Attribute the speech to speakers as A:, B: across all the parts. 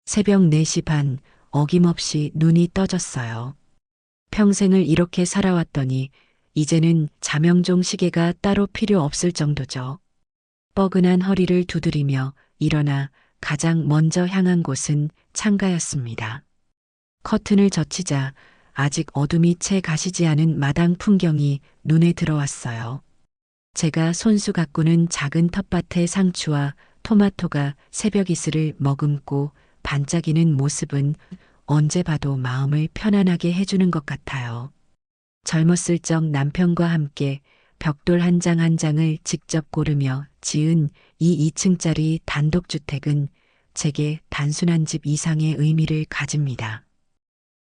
A: 새벽 4시 반, 어김없이 눈이 떠졌어요. 평생을 이렇게 살아왔더니 이제는 자명종 시계가 따로 필요 없을 정도죠. 뻐근한 허리를 두드리며 일어나 가장 먼저 향한 곳은 창가였습니다. 커튼을 젖히자 아직 어둠이 채 가시지 않은 마당 풍경이 눈에 들어왔어요. 제가 손수 가꾸는 작은 텃밭의 상추와 토마토가 새벽 이슬을 머금고 반짝이는 모습은 언제 봐도 마음을 편안하게 해주는 것 같아요. 젊었을 적 남편과 함께 벽돌 한 장 한 장을 직접 고르며 지은 이 2층짜리 단독주택은 제게 단순한 집 이상의 의미를 가집니다.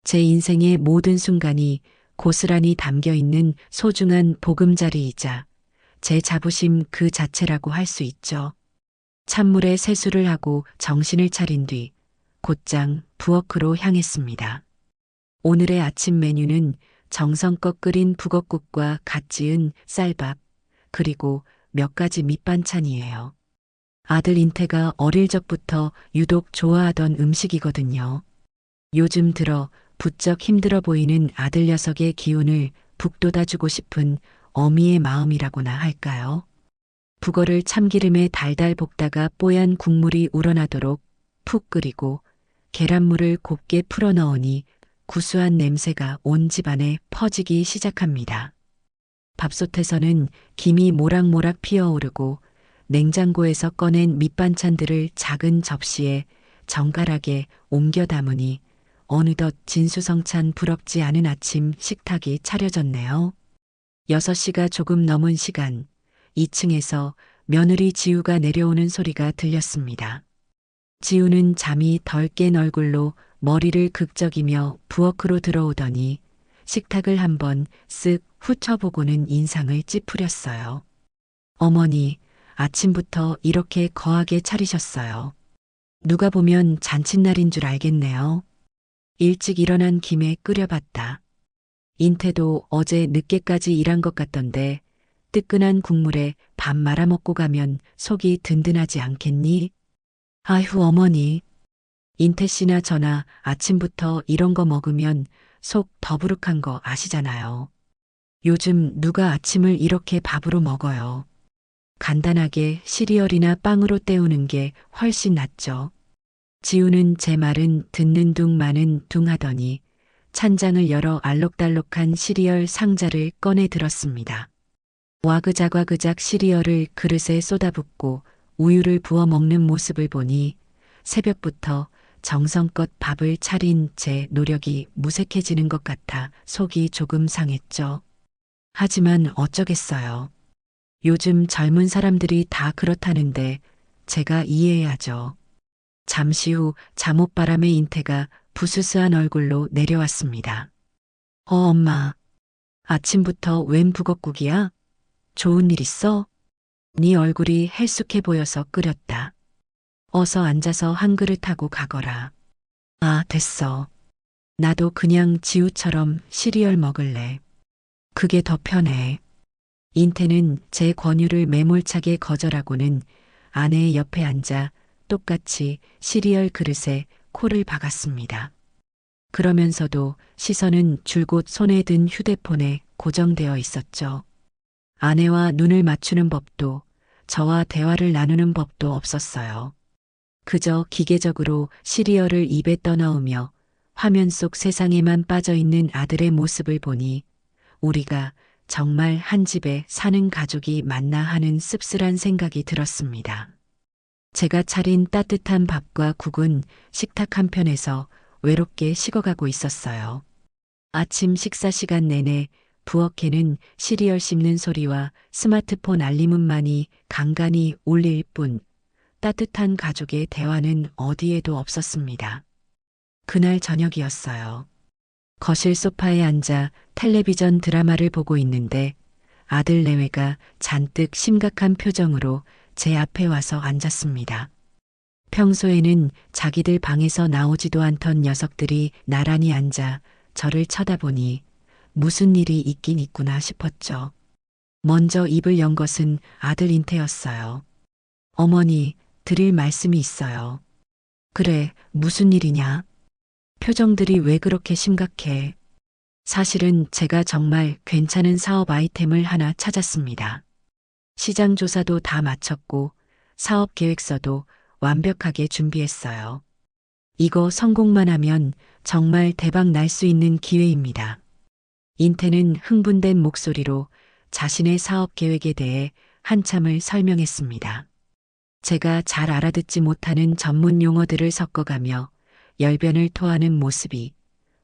A: 제 인생의 모든 순간이 고스란히 담겨 있는 소중한 보금자리이자 제 자부심 그 자체라고 할 수 있죠. 찬물에 세수를 하고 정신을 차린 뒤 곧장 부엌으로 향했습니다. 오늘의 아침 메뉴는 정성껏 끓인 북엇국과 갓 지은 쌀밥, 그리고 몇 가지 밑반찬이에요. 아들 인태가 어릴 적부터 유독 좋아하던 음식이거든요. 요즘 들어 부쩍 힘들어 보이는 아들 녀석의 기운을 북돋아주고 싶은 어미의 마음이라고나 할까요? 북어를 참기름에 달달 볶다가 뽀얀 국물이 우러나도록 푹 끓이고 계란물을 곱게 풀어 넣으니 구수한 냄새가 온 집안에 퍼지기 시작합니다. 밥솥에서는 김이 모락모락 피어오르고 냉장고에서 꺼낸 밑반찬들을 작은 접시에 정갈하게 옮겨 담으니 어느덧 진수성찬 부럽지 않은 아침 식탁이 차려졌네요. 6시가 조금 넘은 시간, 2층에서 며느리 지우가 내려오는 소리가 들렸습니다. 지우는 잠이 덜 깬 얼굴로 머리를 극적이며 부엌으로 들어오더니 식탁을 한번 쓱 훑어보고는 인상을 찌푸렸어요. 어머니, 아침부터 이렇게 거하게 차리셨어요. 누가 보면 잔칫날인 줄 알겠네요. 일찍 일어난 김에 끓여봤다. 인태도 어제 늦게까지 일한 것 같던데 뜨끈한 국물에 밥 말아먹고 가면 속이 든든하지 않겠니? 아휴 어머니. 인태 씨나 저나 아침부터 이런 거 먹으면 속 더부룩한 거 아시잖아요. 요즘 누가 아침을 이렇게 밥으로 먹어요. 간단하게 시리얼이나 빵으로 때우는 게 훨씬 낫죠. 지우는 제 말은 듣는 둥 마는 둥 하더니 찬장을 열어 알록달록한 시리얼 상자를 꺼내 들었습니다. 와그작와그작 시리얼을 그릇에 쏟아붓고 우유를 부어 먹는 모습을 보니 새벽부터 정성껏 밥을 차린 제 노력이 무색해지는 것 같아 속이 조금 상했죠. 하지만 어쩌겠어요. 요즘 젊은 사람들이 다 그렇다는데 제가 이해해야죠. 잠시 후 잠옷바람의 인태가 부스스한 얼굴로 내려왔습니다. 엄마. 아침부터 웬 북엇국이야? 좋은 일 있어? 네 얼굴이 헬쑥해 보여서 끓였다. 어서 앉아서 한 그릇 하고 가거라. 아, 됐어. 나도 그냥 지우처럼 시리얼 먹을래. 그게 더 편해. 인태는 제 권유를 매몰차게 거절하고는 아내의 옆에 앉아 똑같이 시리얼 그릇에 코를 박았습니다. 그러면서도 시선은 줄곧 손에 든 휴대폰에 고정되어 있었죠. 아내와 눈을 맞추는 법도 저와 대화를 나누는 법도 없었어요. 그저 기계적으로 시리얼을 입에 떠넣으며 화면 속 세상에만 빠져 있는 아들의 모습을 보니 우리가 정말 한 집에 사는 가족이 맞나 하는 씁쓸한 생각이 들었습니다. 제가 차린 따뜻한 밥과 국은 식탁 한편에서 외롭게 식어가고 있었어요. 아침 식사 시간 내내 부엌에는 시리얼 씹는 소리와 스마트폰 알림음만이 간간히 울릴 뿐 따뜻한 가족의 대화는 어디에도 없었습니다. 그날 저녁이었어요. 거실 소파에 앉아 텔레비전 드라마를 보고 있는데 아들 내외가 잔뜩 심각한 표정으로 제 앞에 와서 앉았습니다. 평소에는 자기들 방에서 나오지도 않던 녀석들이 나란히 앉아 저를 쳐다보니 무슨 일이 있긴 있구나 싶었죠. 먼저 입을 연 것은 아들 인태였어요. 어머니, 드릴 말씀이 있어요. 그래, 무슨 일이냐? 표정들이 왜 그렇게 심각해? 사실은 제가 정말 괜찮은 사업 아이템을 하나 찾았습니다. 시장 조사도 다 마쳤고 사업 계획서도 완벽하게 준비했어요. 이거 성공만 하면 정말 대박 날 수 있는 기회입니다. 인태는 흥분된 목소리로 자신의 사업 계획에 대해 한참을 설명했습니다. 제가 잘 알아듣지 못하는 전문 용어들을 섞어가며 열변을 토하는 모습이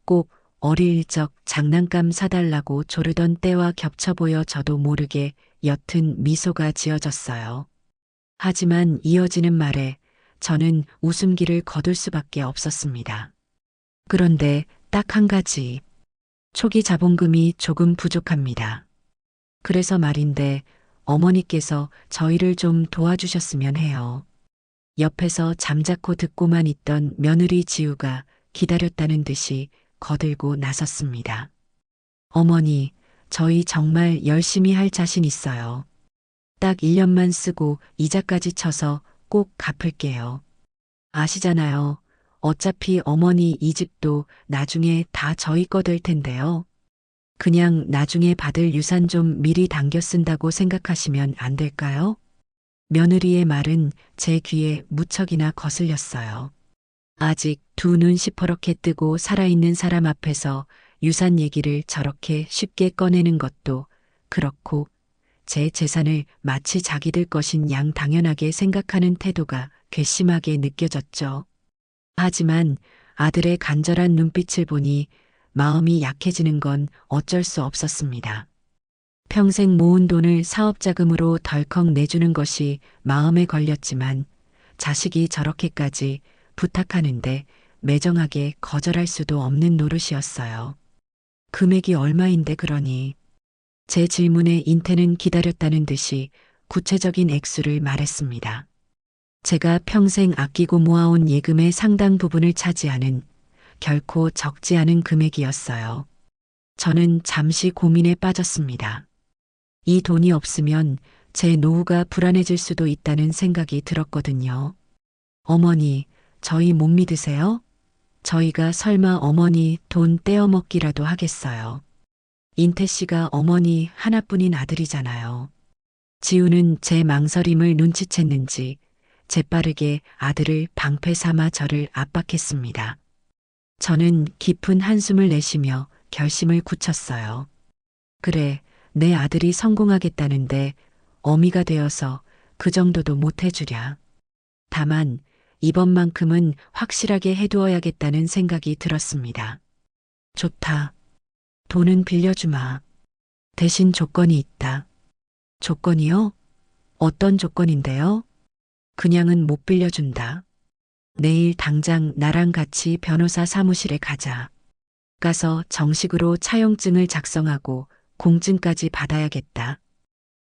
A: 꼭 어릴 적 장난감 사달라고 조르던 때와 겹쳐 보여 저도 모르게 옅은 미소가 지어졌어요. 하지만 이어지는 말에 저는 웃음기를 거둘 수밖에 없었습니다. 그런데 딱 한 가지, 초기 자본금이 조금 부족합니다. 그래서 말인데 어머니께서 저희를 좀 도와주셨으면 해요. 옆에서 잠자코 듣고만 있던 며느리 지우가 기다렸다는 듯이 거들고 나섰습니다. 어머니, 저희 정말 열심히 할 자신 있어요. 딱 1년만 쓰고 이자까지 쳐서 꼭 갚을게요. 아시잖아요. 어차피 어머니 이 집도 나중에 다 저희 거 될 텐데요. 그냥 나중에 받을 유산 좀 미리 당겨 쓴다고 생각하시면 안 될까요? 며느리의 말은 제 귀에 무척이나 거슬렸어요. 아직 두 눈 시퍼렇게 뜨고 살아있는 사람 앞에서 유산 얘기를 저렇게 쉽게 꺼내는 것도 그렇고 제 재산을 마치 자기들 것인 양 당연하게 생각하는 태도가 괘씸하게 느껴졌죠. 하지만 아들의 간절한 눈빛을 보니 마음이 약해지는 건 어쩔 수 없었습니다. 평생 모은 돈을 사업자금으로 덜컥 내주는 것이 마음에 걸렸지만 자식이 저렇게까지 부탁하는데 매정하게 거절할 수도 없는 노릇이었어요. 금액이 얼마인데 그러니? 제 질문에 인태는 기다렸다는 듯이 구체적인 액수를 말했습니다. 제가 평생 아끼고 모아온 예금의 상당 부분을 차지하는 결코 적지 않은 금액이었어요. 저는 잠시 고민에 빠졌습니다. 이 돈이 없으면 제 노후가 불안해질 수도 있다는 생각이 들었거든요. 어머니, 저희 못 믿으세요? 저희가 설마 어머니 돈 떼어먹기라도 하겠어요. 인태 씨가 어머니 하나뿐인 아들이잖아요. 지우는 제 망설임을 눈치챘는지 재빠르게 아들을 방패 삼아 저를 압박했습니다. 저는 깊은 한숨을 내쉬며 결심을 굳혔어요. 그래, 내 아들이 성공하겠다는데 어미가 되어서 그 정도도 못 해주랴. 다만 이번만큼은 확실하게 해두어야겠다는 생각이 들었습니다. 좋다. 돈은 빌려주마. 대신 조건이 있다. 조건이요? 어떤 조건인데요? 그냥은 못 빌려준다. 내일 당장 나랑 같이 변호사 사무실에 가자. 가서 정식으로 차용증을 작성하고 공증까지 받아야겠다.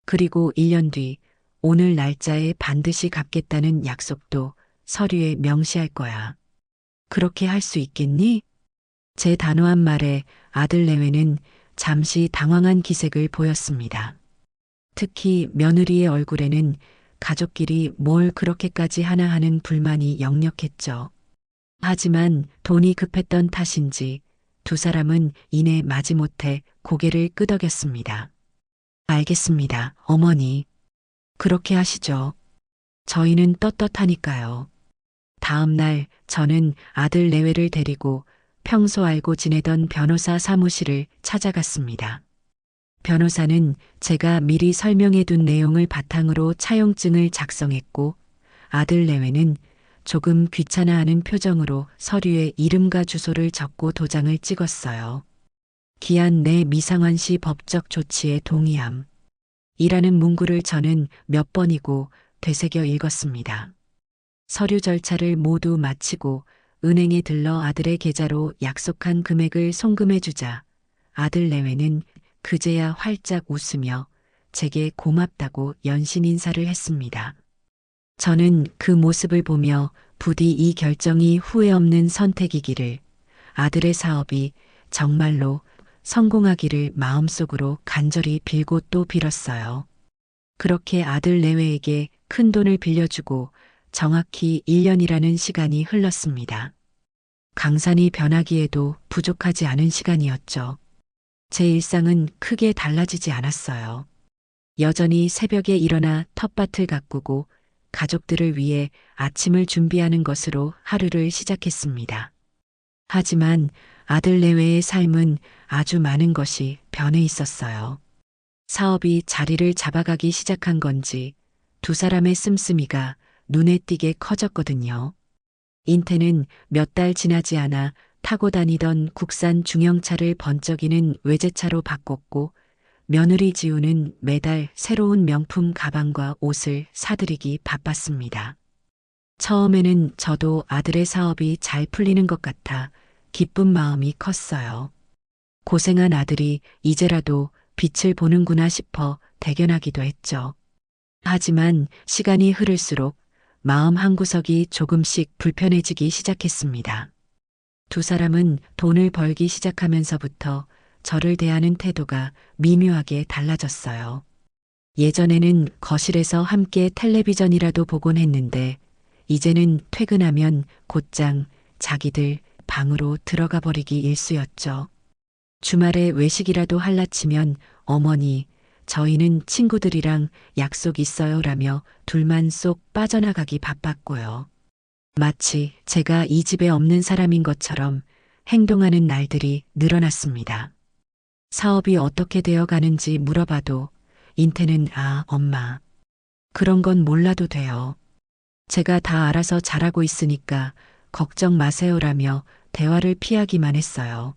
A: 그리고 1년 뒤 오늘 날짜에 반드시 갚겠다는 약속도 서류에 명시할 거야. 그렇게 할 수 있겠니? 제 단호한 말에 아들 내외는 잠시 당황한 기색을 보였습니다. 특히 며느리의 얼굴에는 가족끼리 뭘 그렇게까지 하나 하는 불만이 역력했죠. 하지만 돈이 급했던 탓인지 두 사람은 이내 마지못해 고개를 끄덕였습니다. 알겠습니다, 어머니. 그렇게 하시죠. 저희는 떳떳하니까요. 다음 날 저는 아들 내외를 데리고 평소 알고 지내던 변호사 사무실을 찾아갔습니다. 변호사는 제가 미리 설명해 둔 내용을 바탕으로 차용증을 작성했고 아들 내외는 조금 귀찮아하는 표정으로 서류에 이름과 주소를 적고 도장을 찍었어요. 기한 내 미상환 시 법적 조치에 동의함. 이라는 문구를 저는 몇 번이고 되새겨 읽었습니다. 서류 절차를 모두 마치고 은행에 들러 아들의 계좌로 약속한 금액을 송금해 주자 아들 내외는 그제야 활짝 웃으며 제게 고맙다고 연신 인사를 했습니다. 저는 그 모습을 보며 부디 이 결정이 후회 없는 선택이기를, 아들의 사업이 정말로 성공하기를 마음속으로 간절히 빌고 또 빌었어요. 그렇게 아들 내외에게 큰 돈을 빌려주고 정확히 1년이라는 시간이 흘렀습니다. 강산이 변하기에도 부족하지 않은 시간이었죠. 제 일상은 크게 달라지지 않았어요. 여전히 새벽에 일어나 텃밭을 가꾸고 가족들을 위해 아침을 준비하는 것으로 하루를 시작했습니다. 하지만 아들 내외의 삶은 아주 많은 것이 변해 있었어요. 사업이 자리를 잡아가기 시작한 건지 두 사람의 씀씀이가 눈에 띄게 커졌거든요. 인태는 몇 달 지나지 않아 타고 다니던 국산 중형차를 번쩍이는 외제차로 바꿨고 며느리 지우는 매달 새로운 명품 가방과 옷을 사들이기 바빴습니다. 처음에는 저도 아들의 사업이 잘 풀리는 것 같아 기쁜 마음이 컸어요. 고생한 아들이 이제라도 빛을 보는구나 싶어 대견하기도 했죠. 하지만 시간이 흐를수록 마음 한구석이 조금씩 불편해지기 시작했습니다. 두 사람은 돈을 벌기 시작하면서부터 저를 대하는 태도가 미묘하게 달라졌어요. 예전에는 거실에서 함께 텔레비전이라도 보곤 했는데 이제는 퇴근하면 곧장 자기들 방으로 들어가 버리기 일쑤였죠. 주말에 외식이라도 할라치면 어머니, 저희는 친구들이랑 약속 있어요라며 둘만 쏙 빠져나가기 바빴고요. 마치 제가 이 집에 없는 사람인 것처럼 행동하는 날들이 늘어났습니다. 사업이 어떻게 되어 가는지 물어봐도 인태는 엄마. 그런 건 몰라도 돼요. 제가 다 알아서 잘하고 있으니까 걱정 마세요라며 대화를 피하기만 했어요.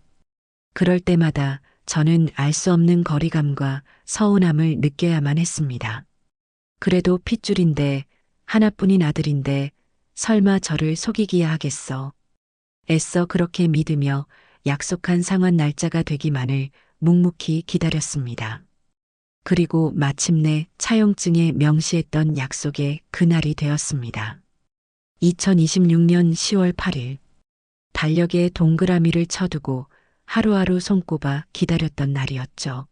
A: 그럴 때마다 저는 알 수 없는 거리감과 서운함을 느껴야만 했습니다. 그래도 핏줄인데 하나뿐인 아들인데 설마 저를 속이기야 하겠어. 애써 그렇게 믿으며 약속한 상환 날짜가 되기만을 묵묵히 기다렸습니다. 그리고 마침내 차용증에 명시했던 약속의 그날이 되었습니다. 2026년 10월 8일 달력에 동그라미를 쳐두고 하루하루 손꼽아 기다렸던 날이었죠.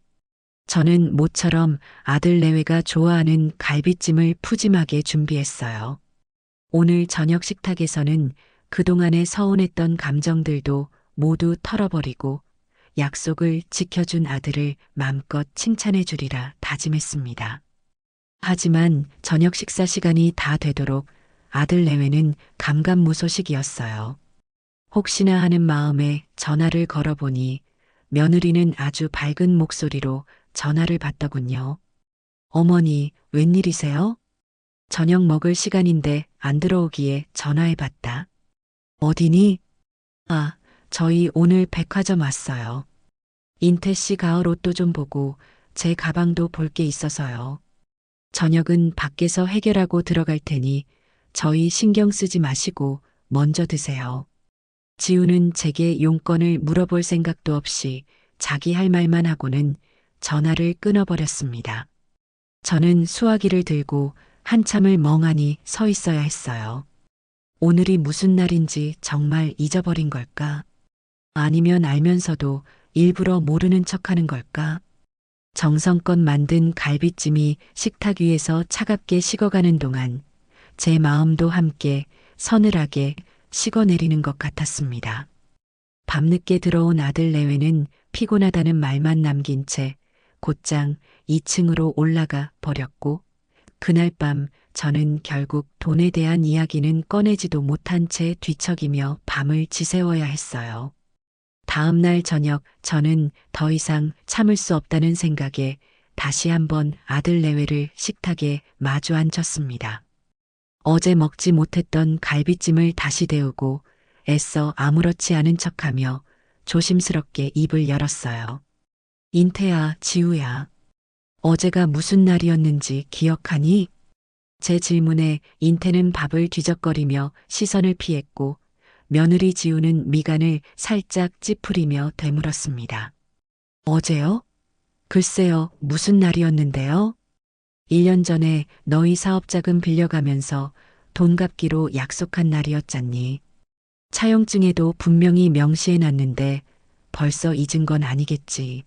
A: 저는 모처럼 아들 내외가 좋아하는 갈비찜을 푸짐하게 준비했어요. 오늘 저녁 식탁에서는 그동안의 서운했던 감정들도 모두 털어버리고 약속을 지켜준 아들을 마음껏 칭찬해 주리라 다짐했습니다. 하지만 저녁 식사 시간이 다 되도록 아들 내외는 감감무소식이었어요. 혹시나 하는 마음에 전화를 걸어보니 며느리는 아주 밝은 목소리로 전화를 받더군요. 어머니, 웬일이세요? 저녁 먹을 시간인데 안 들어오기에 전화해봤다. 어디니? 저희 오늘 백화점 왔어요. 인태 씨 가을 옷도 좀 보고 제 가방도 볼 게 있어서요. 저녁은 밖에서 해결하고 들어갈 테니 저희 신경 쓰지 마시고 먼저 드세요. 지우는 제게 용건을 물어볼 생각도 없이 자기 할 말만 하고는 전화를 끊어버렸습니다. 저는 수화기를 들고 한참을 멍하니 서 있어야 했어요. 오늘이 무슨 날인지 정말 잊어버린 걸까? 아니면 알면서도 일부러 모르는 척하는 걸까? 정성껏 만든 갈비찜이 식탁 위에서 차갑게 식어가는 동안 제 마음도 함께 서늘하게 식어내리는 것 같았습니다. 밤늦게 들어온 아들 내외는 피곤하다는 말만 남긴 채 곧장 2층으로 올라가 버렸고 그날 밤 저는 결국 돈에 대한 이야기는 꺼내지도 못한 채 뒤척이며 밤을 지새워야 했어요. 다음 날 저녁 저는 더 이상 참을 수 없다는 생각에 다시 한번 아들 내외를 식탁에 마주 앉혔습니다. 어제 먹지 못했던 갈비찜을 다시 데우고 애써 아무렇지 않은 척하며 조심스럽게 입을 열었어요. 인태야, 지우야. 어제가 무슨 날이었는지 기억하니? 제 질문에 인태는 밥을 뒤적거리며 시선을 피했고 며느리 지우는 미간을 살짝 찌푸리며 되물었습니다. 어제요? 글쎄요, 무슨 날이었는데요? 1년 전에 너희 사업자금 빌려가면서 돈 갚기로 약속한 날이었잖니. 차용증에도 분명히 명시해놨는데 벌써 잊은 건 아니겠지.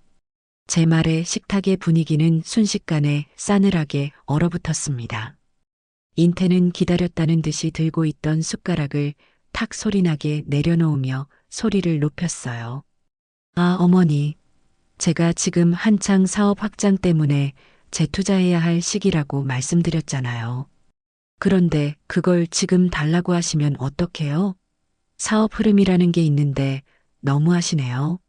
A: 제 말에 식탁의 분위기는 순식간에 싸늘하게 얼어붙었습니다. 인태는 기다렸다는 듯이 들고 있던 숟가락을 탁 소리나게 내려놓으며 소리를 높였어요. 아, 어머니. 제가 지금 한창 사업 확장 때문에 재투자해야 할 시기라고 말씀드렸잖아요. 그런데 그걸 지금 달라고 하시면 어떡해요? 사업 흐름이라는 게 있는데 너무하시네요.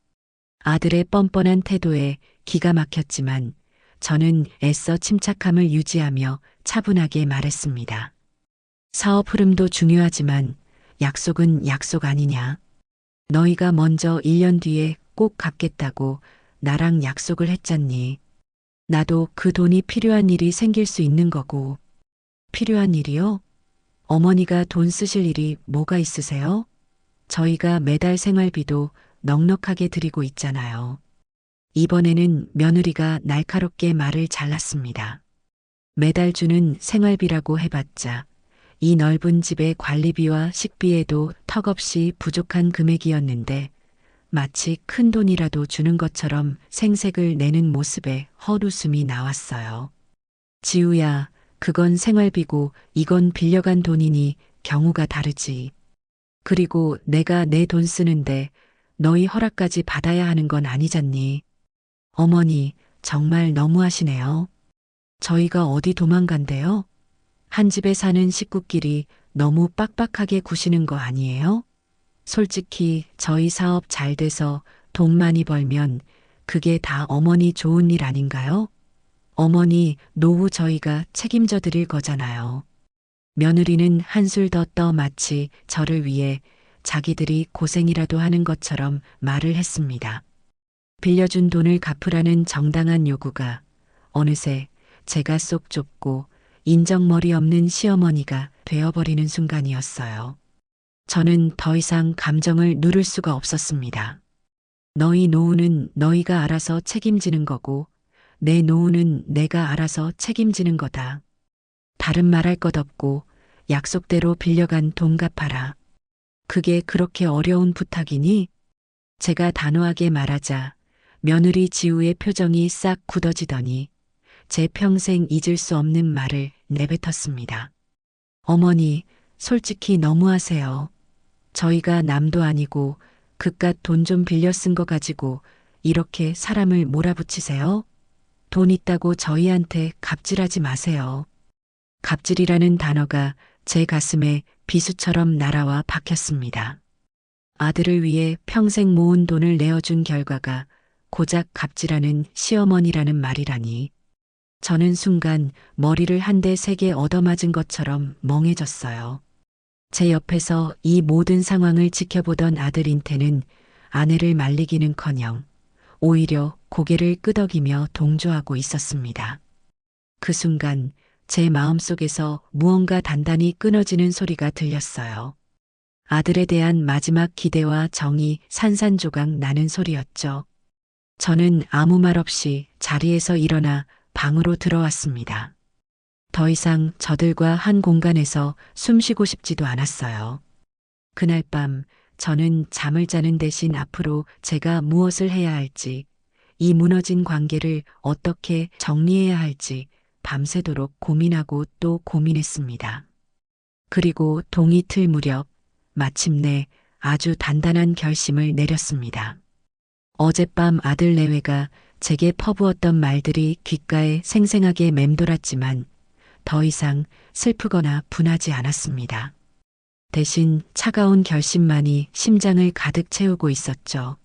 A: 아들의 뻔뻔한 태도에 기가 막혔지만 저는 애써 침착함을 유지하며 차분하게 말했습니다. 사업 흐름도 중요하지만 약속은 약속 아니냐. 너희가 먼저 1년 뒤에 꼭 갚겠다고 나랑 약속을 했잖니. 나도 그 돈이 필요한 일이 생길 수 있는 거고. 필요한 일이요? 어머니가 돈 쓰실 일이 뭐가 있으세요? 저희가 매달 생활비도 넉넉하게 드리고 있잖아요. 이번에는 며느리가 날카롭게 말을 잘랐습니다. 매달 주는 생활비라고 해봤자 이 넓은 집의 관리비와 식비에도 턱없이 부족한 금액이었는데 마치 큰 돈이라도 주는 것처럼 생색을 내는 모습에 헛웃음이 나왔어요. 지우야, 그건 생활비고 이건 빌려간 돈이니 경우가 다르지. 그리고 내가 내 돈 쓰는데 너희 허락까지 받아야 하는 건 아니잖니. 어머니, 정말 너무하시네요. 저희가 어디 도망간대요? 한 집에 사는 식구끼리 너무 빡빡하게 구시는 거 아니에요? 솔직히 저희 사업 잘 돼서 돈 많이 벌면 그게 다 어머니 좋은 일 아닌가요? 어머니 노후 저희가 책임져 드릴 거잖아요. 며느리는 한술 더 떠 마치 저를 위해 자기들이 고생이라도 하는 것처럼 말을 했습니다. 빌려준 돈을 갚으라는 정당한 요구가 어느새 제가 쏙 좁고 인정머리 없는 시어머니가 되어버리는 순간이었어요. 저는 더 이상 감정을 누를 수가 없었습니다. 너희 노후는 너희가 알아서 책임지는 거고 내 노후는 내가 알아서 책임지는 거다. 다른 말할 것 없고 약속대로 빌려간 돈 갚아라. 그게 그렇게 어려운 부탁이니? 제가 단호하게 말하자 며느리 지우의 표정이 싹 굳어지더니 제 평생 잊을 수 없는 말을 내뱉었습니다. 어머니, 솔직히 너무하세요. 저희가 남도 아니고 그깟 돈 좀 빌려 쓴 거 가지고 이렇게 사람을 몰아붙이세요? 돈 있다고 저희한테 갑질하지 마세요. 갑질이라는 단어가 제 가슴에 비수처럼 날아와 박혔습니다. 아들을 위해 평생 모은 돈을 내어준 결과가 고작 갑질하는 시어머니라는 말이라니. 저는 순간 머리를 한 대 세게 얻어맞은 것처럼 멍해졌어요. 제 옆에서 이 모든 상황을 지켜보던 아들 인태는 아내를 말리기는커녕 오히려 고개를 끄덕이며 동조하고 있었습니다. 그 순간 제 마음속에서 무언가 단단히 끊어지는 소리가 들렸어요. 아들에 대한 마지막 기대와 정이 산산조각 나는 소리였죠. 저는 아무 말 없이 자리에서 일어나 방으로 들어왔습니다. 더 이상 저들과 한 공간에서 숨 쉬고 싶지도 않았어요. 그날 밤 저는 잠을 자는 대신 앞으로 제가 무엇을 해야 할지, 이 무너진 관계를 어떻게 정리해야 할지 밤새도록 고민하고 또 고민했습니다. 그리고 동이틀 무렵 마침내 아주 단단한 결심을 내렸습니다. 어젯밤 아들 내외가 제게 퍼부었던 말들이 귓가에 생생하게 맴돌았지만 더 이상 슬프거나 분하지 않았습니다. 대신 차가운 결심만이 심장을 가득 채우고 있었죠.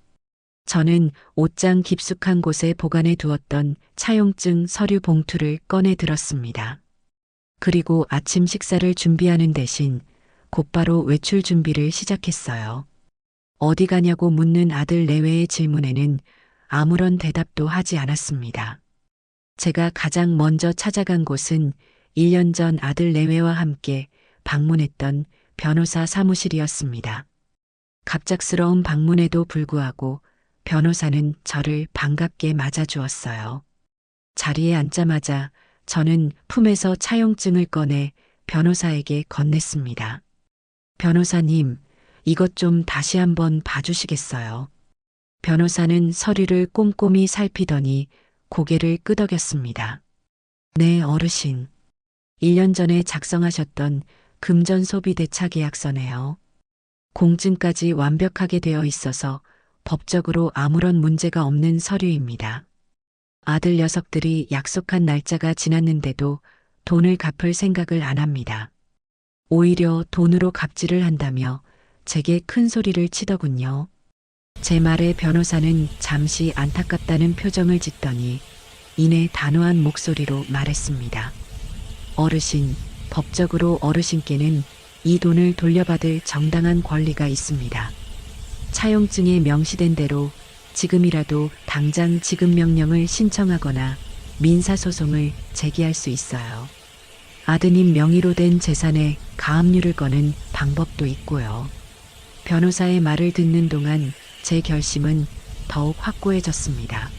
A: 저는 옷장 깊숙한 곳에 보관해 두었던 차용증 서류 봉투를 꺼내 들었습니다. 그리고 아침 식사를 준비하는 대신 곧바로 외출 준비를 시작했어요. 어디 가냐고 묻는 아들 내외의 질문에는 아무런 대답도 하지 않았습니다. 제가 가장 먼저 찾아간 곳은 1년 전 아들 내외와 함께 방문했던 변호사 사무실이었습니다. 갑작스러운 방문에도 불구하고 변호사는 저를 반갑게 맞아주었어요. 자리에 앉자마자 저는 품에서 차용증을 꺼내 변호사에게 건넸습니다. 변호사님, 이것 좀 다시 한번 봐주시겠어요? 변호사는 서류를 꼼꼼히 살피더니 고개를 끄덕였습니다. 네, 어르신. 1년 전에 작성하셨던 금전 소비 대차 계약서네요. 공증까지 완벽하게 되어 있어서 법적으로 아무런 문제가 없는 서류입니다. 아들 녀석들이 약속한 날짜가 지났는데도 돈을 갚을 생각을 안 합니다. 오히려 돈으로 갑질을 한다며 제게 큰 소리를 치더군요. 제 말에 변호사는 잠시 안타깝다는 표정을 짓더니 이내 단호한 목소리로 말했습니다. 어르신, 법적으로 어르신께는 이 돈을 돌려받을 정당한 권리가 있습니다. 차용증에 명시된 대로 지금이라도 당장 지급 명령을 신청하거나 민사소송을 제기할 수 있어요. 아드님 명의로 된 재산에 가압류를 거는 방법도 있고요. 변호사의 말을 듣는 동안 제 결심은 더욱 확고해졌습니다.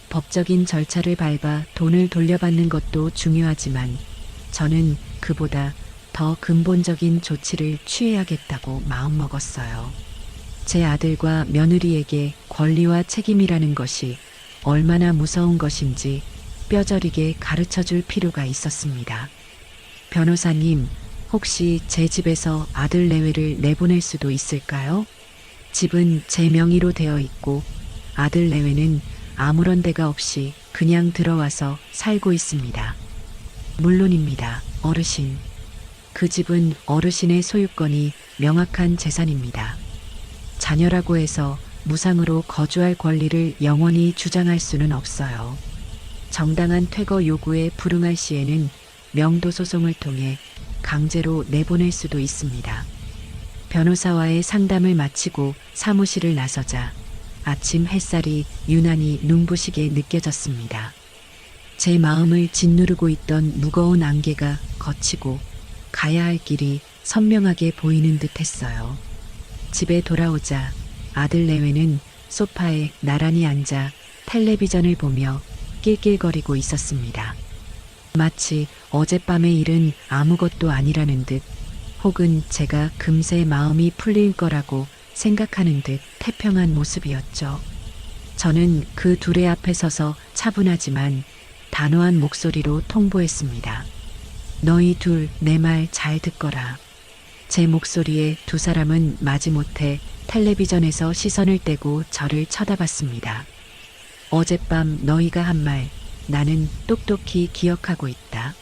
A: 법적인 절차를 밟아 돈을 돌려받는 것도 중요하지만 저는 그보다 더 근본적인 조치를 취해야겠다고 마음먹었어요. 제 아들과 며느리에게 권리와 책임이라는 것이 얼마나 무서운 것인지 뼈저리게 가르쳐 줄 필요가 있었습니다. 변호사님, 혹시 제 집에서 아들 내외를 내보낼 수도 있을까요? 집은 제 명의로 되어 있고 아들 내외는 아무런 데가 없이 그냥 들어와서 살고 있습니다. 물론입니다, 어르신. 그 집은 어르신의 소유권이 명확한 재산입니다. 자녀라고 해서 무상으로 거주할 권리를 영원히 주장할 수는 없어요. 정당한 퇴거 요구에 불응할 시에는 명도소송을 통해 강제로 내보낼 수도 있습니다. 변호사와의 상담을 마치고 사무실을 나서자 아침 햇살이 유난히 눈부시게 느껴졌습니다. 제 마음을 짓누르고 있던 무거운 안개가 걷히고 가야 할 길이 선명하게 보이는 듯 했어요. 집에 돌아오자 아들 내외는 소파에 나란히 앉아 텔레비전을 보며 낄낄거리고 있었습니다. 마치 어젯밤의 일은 아무것도 아니라는 듯 혹은 제가 금세 마음이 풀릴 거라고 생각하는 듯 태평한 모습이었죠. 저는 그 둘의 앞에 서서 차분하지만 단호한 목소리로 통보했습니다. 너희 둘 내 말 잘 듣거라. 제 목소리에 두 사람은 마지못해 텔레비전에서 시선을 떼고 저를 쳐다봤습니다. 어젯밤 너희가 한 말 나는 똑똑히 기억하고 있다.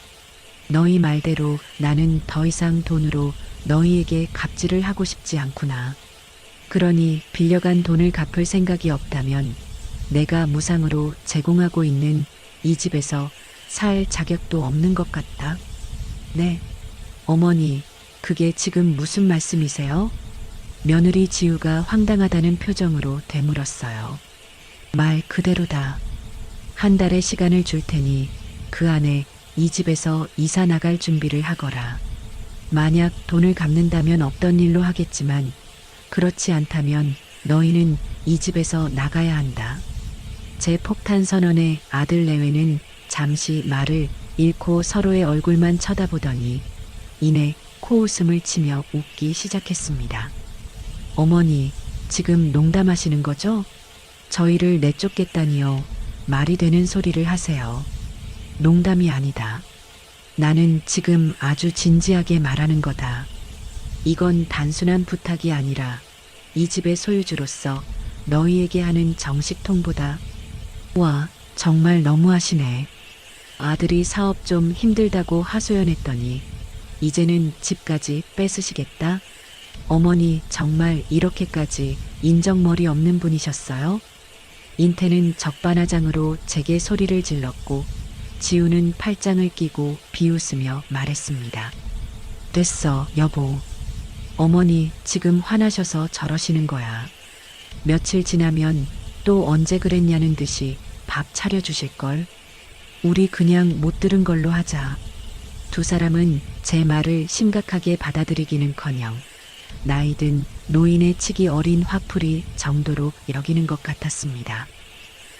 A: 너희 말대로 나는 더 이상 돈으로 너희에게 갑질을 하고 싶지 않구나. 그러니 빌려간 돈을 갚을 생각이 없다면 내가 무상으로 제공하고 있는 이 집에서 살 자격도 없는 것 같다. 네. 어머니, 그게 지금 무슨 말씀이세요? 며느리 지우가 황당하다는 표정으로 되물었어요. 말 그대로다. 한 달의 시간을 줄 테니 그 안에 이 집에서 이사 나갈 준비를 하거라. 만약 돈을 갚는다면 없던 일로 하겠지만 그렇지 않다면 너희는 이 집에서 나가야 한다. 제 폭탄 선언에 아들 내외는 잠시 말을 잃고 서로의 얼굴만 쳐다보더니 이내 코웃음을 치며 웃기 시작했습니다. 어머니, 지금 농담하시는 거죠? 저희를 내쫓겠다니요. 말이 되는 소리를 하세요. 농담이 아니다. 나는 지금 아주 진지하게 말하는 거다. 이건 단순한 부탁이 아니라 이 집의 소유주로서 너희에게 하는 정식 통보다. 와, 정말 너무하시네. 아들이 사업 좀 힘들다고 하소연했더니 이제는 집까지 뺏으시겠다? 어머니 정말 이렇게까지 인정머리 없는 분이셨어요? 인태는 적반하장으로 제게 소리를 질렀고 지우는 팔짱을 끼고 비웃으며 말했습니다. 됐어, 여보. 어머니 지금 화나셔서 저러시는 거야. 며칠 지나면 또 언제 그랬냐는 듯이 밥 차려주실걸. 우리 그냥 못 들은 걸로 하자. 두 사람은 제 말을 심각하게 받아들이기는커녕 나이든 노인의 치기 어린 화풀이 정도로 여기는 것 같았습니다.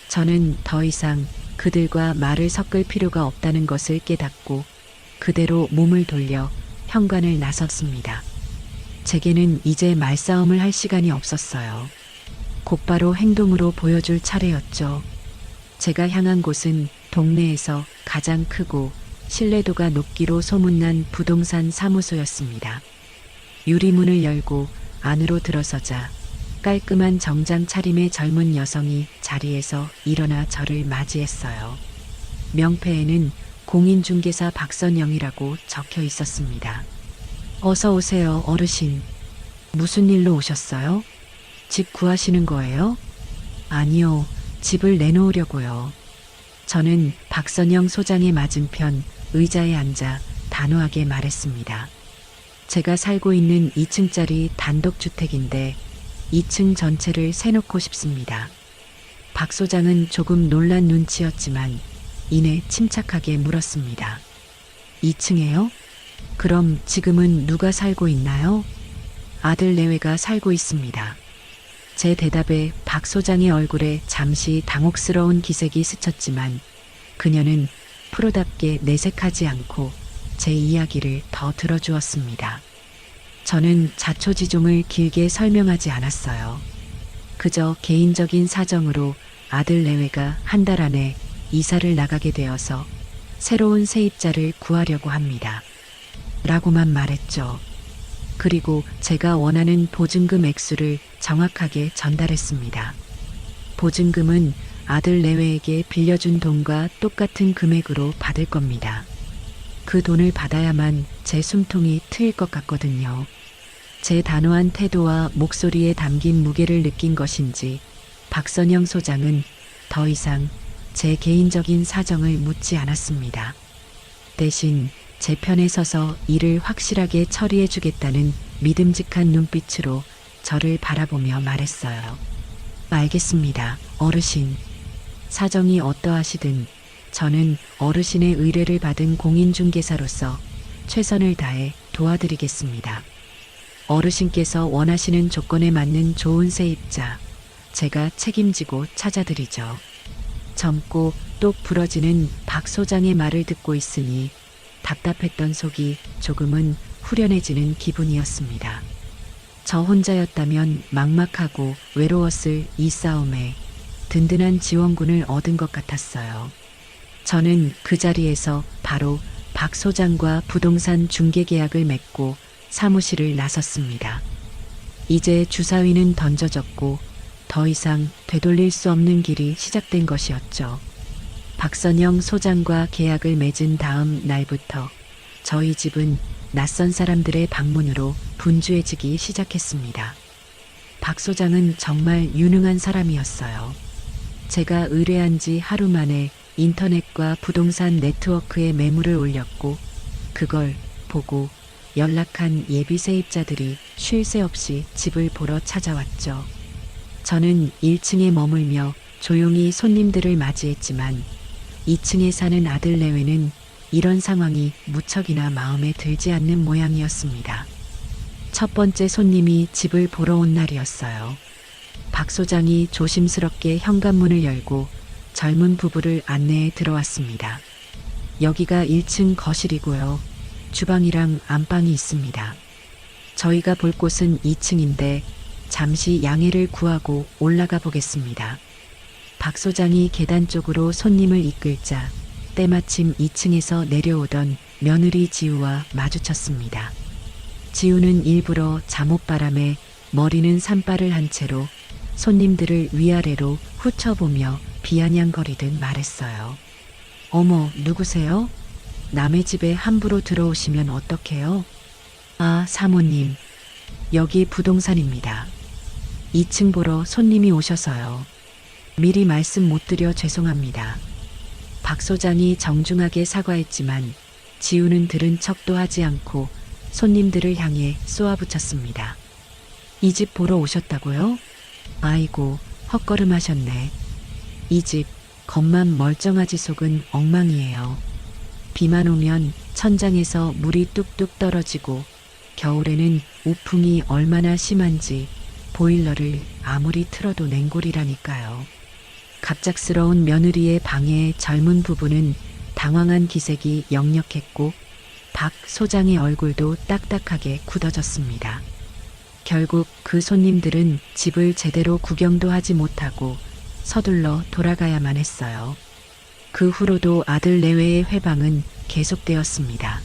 A: 저는 더 이상 그들과 말을 섞을 필요가 없다는 것을 깨닫고 그대로 몸을 돌려 현관을 나섰습니다. 제게는 이제 말싸움을 할 시간이 없었어요. 곧바로 행동으로 보여줄 차례였죠. 제가 향한 곳은 동네에서 가장 크고 신뢰도가 높기로 소문난 부동산 사무소였습니다. 유리문을 열고 안으로 들어서자 깔끔한 정장 차림의 젊은 여성이 자리에서 일어나 저를 맞이했어요. 명패에는 공인중개사 박선영이라고 적혀 있었습니다. 어서 오세요, 어르신. 무슨 일로 오셨어요? 집 구하시는 거예요? 아니요, 집을 내놓으려고요. 저는 박선영 소장의 맞은편 의자에 앉아 단호하게 말했습니다. 제가 살고 있는 2층짜리 단독주택인데 2층 전체를 세놓고 싶습니다. 박 소장은 조금 놀란 눈치였지만 이내 침착하게 물었습니다. 2층에요? 그럼 지금은 누가 살고 있나요? 아들 내외가 살고 있습니다. 제 대답에 박 소장의 얼굴에 잠시 당혹스러운 기색이 스쳤지만 그녀는 프로답게 내색하지 않고 제 이야기를 더 들어주었습니다. 저는 자초지종을 길게 설명하지 않았어요. 그저 개인적인 사정으로 아들 내외가 한 달 안에 이사를 나가게 되어서 새로운 세입자를 구하려고 합니다. 라고만 말했죠. 그리고 제가 원하는 보증금 액수를 정확하게 전달했습니다. 보증금은 아들 내외에게 빌려준 돈과 똑같은 금액으로 받을 겁니다. 그 돈을 받아야만 제 숨통이 트일 것 같거든요. 제 단호한 태도와 목소리에 담긴 무게를 느낀 것인지 박선영 소장은 더 이상 제 개인적인 사정을 묻지 않았습니다. 대신 제 편에 서서 일을 확실하게 처리해 주겠다는 믿음직한 눈빛으로 저를 바라보며 말했어요. 알겠습니다, 어르신. 사정이 어떠하시든 저는 어르신의 의뢰를 받은 공인중개사로서 최선을 다해 도와드리겠습니다. 어르신께서 원하시는 조건에 맞는 좋은 세입자, 제가 책임지고 찾아드리죠. 젊고 똑 부러지는 박 소장의 말을 듣고 있으니 답답했던 속이 조금은 후련해지는 기분이었습니다. 저 혼자였다면 막막하고 외로웠을 이 싸움에 든든한 지원군을 얻은 것 같았어요. 저는 그 자리에서 바로 박 소장과 부동산 중개 계약을 맺고 사무실을 나섰습니다. 이제 주사위는 던져졌고 더 이상 되돌릴 수 없는 길이 시작된 것이었죠. 박선영 소장과 계약을 맺은 다음 날부터 저희 집은 낯선 사람들의 방문으로 분주해지기 시작했습니다. 박 소장은 정말 유능한 사람이었어요. 제가 의뢰한 지 하루 만에 인터넷과 부동산 네트워크에 매물을 올렸고 그걸 보고 연락한 예비 세입자들이 쉴 새 없이 집을 보러 찾아왔죠. 저는 1층에 머물며 조용히 손님들을 맞이했지만 2층에 사는 아들 내외는 이런 상황이 무척이나 마음에 들지 않는 모양이었습니다. 첫 번째 손님이 집을 보러 온 날이었어요. 박 소장이 조심스럽게 현관문을 열고 젊은 부부를 안내해 들어왔습니다. 여기가 1층 거실이고요. 주방이랑 안방이 있습니다. 저희가 볼 곳은 2층인데 잠시 양해를 구하고 올라가 보겠습니다. 박 소장이 계단 쪽으로 손님을 이끌자 때마침 2층에서 내려오던 며느리 지우와 마주쳤습니다. 지우는 일부러 잠옷바람에 머리는 산발을 한 채로 손님들을 위아래로 훑어보며 비아냥거리듯 말했어요. 어머, 누구세요? 남의 집에 함부로 들어오시면 어떡해요? 아, 사모님. 여기 부동산입니다. 2층 보러 손님이 오셔서요. 미리 말씀 못 드려 죄송합니다. 박 소장이 정중하게 사과했지만 지우는 들은 척도 하지 않고 손님들을 향해 쏘아붙였습니다. 이 집 보러 오셨다고요? 아이고, 헛걸음하셨네. 이 집, 겉만 멀쩡하지 속은 엉망이에요. 비만 오면 천장에서 물이 뚝뚝 떨어지고 겨울에는 우풍이 얼마나 심한지 보일러를 아무리 틀어도 냉골이라니까요. 갑작스러운 며느리의 방해에 젊은 부부는 당황한 기색이 역력했고 박 소장의 얼굴도 딱딱하게 굳어졌습니다. 결국 그 손님들은 집을 제대로 구경도 하지 못하고 서둘러 돌아가야만 했어요. 그 후로도 아들 내외의 회방은 계속되었습니다.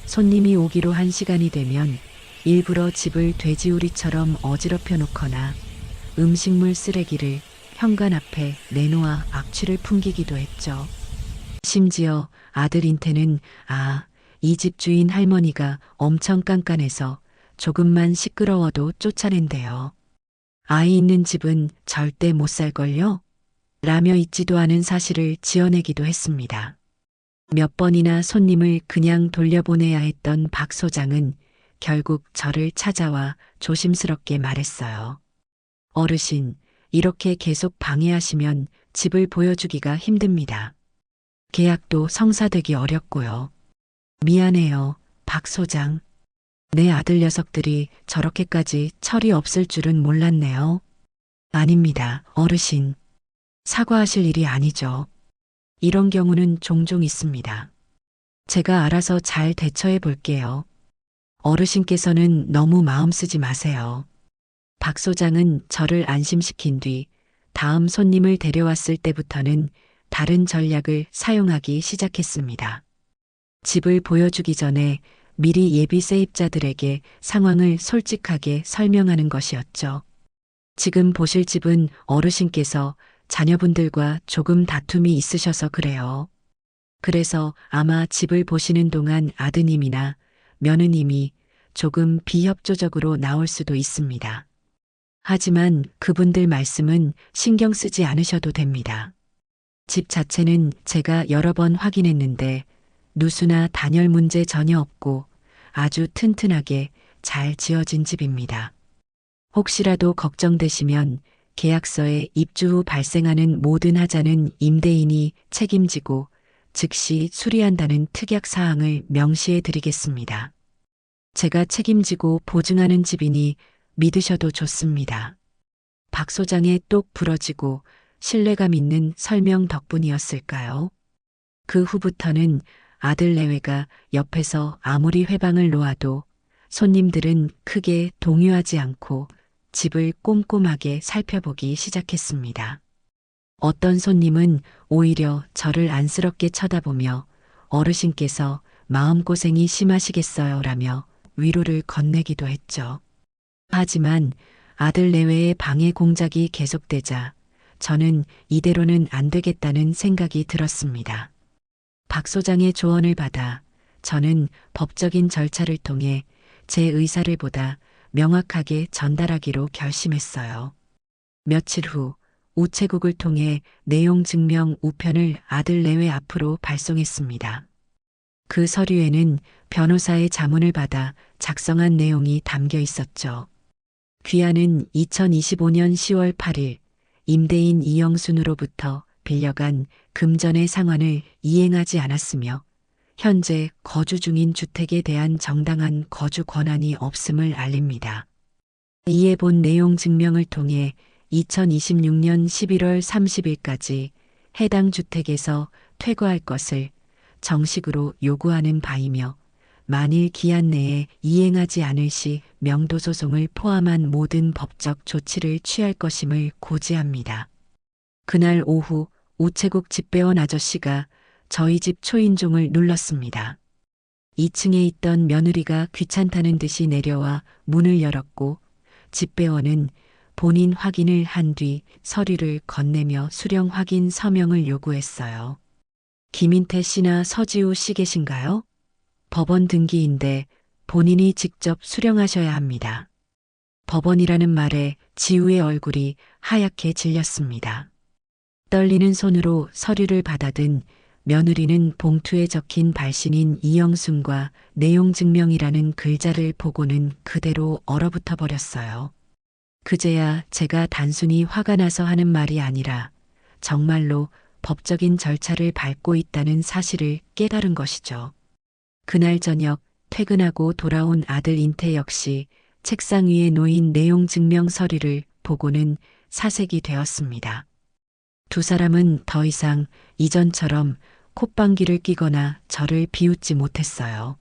A: 손님이 오기로 한 시간이 되면 일부러 집을 돼지우리처럼 어지럽혀 놓거나 음식물 쓰레기를 현관 앞에 내놓아 악취를 풍기기도 했죠. 심지어 아들 인태는 이 집 주인 할머니가 엄청 깐깐해서 조금만 시끄러워도 쫓아낸대요. 아이 있는 집은 절대 못 살걸요? 라며 있지도 않은 사실을 지어내기도 했습니다. 몇 번이나 손님을 그냥 돌려보내야 했던 박 소장은 결국 저를 찾아와 조심스럽게 말했어요. 어르신, 이렇게 계속 방해하시면 집을 보여주기가 힘듭니다. 계약도 성사되기 어렵고요. 미안해요, 박 소장. 내 아들 녀석들이 저렇게까지 철이 없을 줄은 몰랐네요. 아닙니다, 어르신. 사과하실 일이 아니죠. 이런 경우는 종종 있습니다. 제가 알아서 잘 대처해 볼게요. 어르신께서는 너무 마음 쓰지 마세요. 박 소장은 저를 안심시킨 뒤 다음 손님을 데려왔을 때부터는 다른 전략을 사용하기 시작했습니다. 집을 보여주기 전에 미리 예비 세입자들에게 상황을 솔직하게 설명하는 것이었죠. 지금 보실 집은 어르신께서 자녀분들과 조금 다툼이 있으셔서 그래요. 그래서 아마 집을 보시는 동안 아드님이나 며느님이 조금 비협조적으로 나올 수도 있습니다. 하지만 그분들 말씀은 신경 쓰지 않으셔도 됩니다. 집 자체는 제가 여러 번 확인했는데 누수나 단열 문제 전혀 없고 아주 튼튼하게 잘 지어진 집입니다. 혹시라도 걱정되시면 계약서에 입주 후 발생하는 모든 하자는 임대인이 책임지고 즉시 수리한다는 특약 사항을 명시해 드리겠습니다. 제가 책임지고 보증하는 집이니 믿으셔도 좋습니다. 박 소장의 똑 부러지고 신뢰감 있는 설명 덕분이었을까요? 그 후부터는 아들 내외가 옆에서 아무리 회방을 놓아도 손님들은 크게 동요하지 않고 집을 꼼꼼하게 살펴보기 시작했습니다. 어떤 손님은 오히려 저를 안쓰럽게 쳐다보며 어르신께서 마음고생이 심하시겠어요 라며 위로를 건네기도 했죠. 하지만 아들 내외의 방해 공작이 계속되자 저는 이대로는 안 되겠다는 생각이 들었습니다. 박 소장의 조언을 받아 저는 법적인 절차를 통해 제 의사를 보다 명확하게 전달하기로 결심했어요. 며칠 후 우체국을 통해 내용 증명 우편을 아들 내외 앞으로 발송했습니다. 그 서류에는 변호사의 자문을 받아 작성한 내용이 담겨 있었죠. 귀하는 2025년 10월 8일 임대인 이영순으로부터 빌려간 금전의 상환을 이행하지 않았으며 현재 거주 중인 주택에 대한 정당한 거주 권한이 없음을 알립니다. 이에 본 내용 증명을 통해 2026년 11월 30일까지 해당 주택에서 퇴거할 것을 정식으로 요구하는 바이며 만일 기한 내에 이행하지 않을 시 명도소송을 포함한 모든 법적 조치를 취할 것임을 고지합니다. 그날 오후 우체국 집배원 아저씨가 저희 집 초인종을 눌렀습니다. 2층에 있던 며느리가 귀찮다는 듯이 내려와 문을 열었고 집배원은 본인 확인을 한 뒤 서류를 건네며 수령 확인 서명을 요구했어요. 김인태 씨나 서지우 씨 계신가요? 법원 등기인데 본인이 직접 수령하셔야 합니다. 법원이라는 말에 지우의 얼굴이 하얗게 질렸습니다. 떨리는 손으로 서류를 받아든 며느리는 봉투에 적힌 발신인 이영순과 내용 증명이라는 글자를 보고는 그대로 얼어붙어 버렸어요. 그제야 제가 단순히 화가 나서 하는 말이 아니라 정말로 법적인 절차를 밟고 있다는 사실을 깨달은 것이죠. 그날 저녁 퇴근하고 돌아온 아들 인태 역시 책상 위에 놓인 내용 증명 서류를 보고는 사색이 되었습니다. 두 사람은 더 이상 이전처럼 콧방귀를 뀌거나 저를 비웃지 못했어요.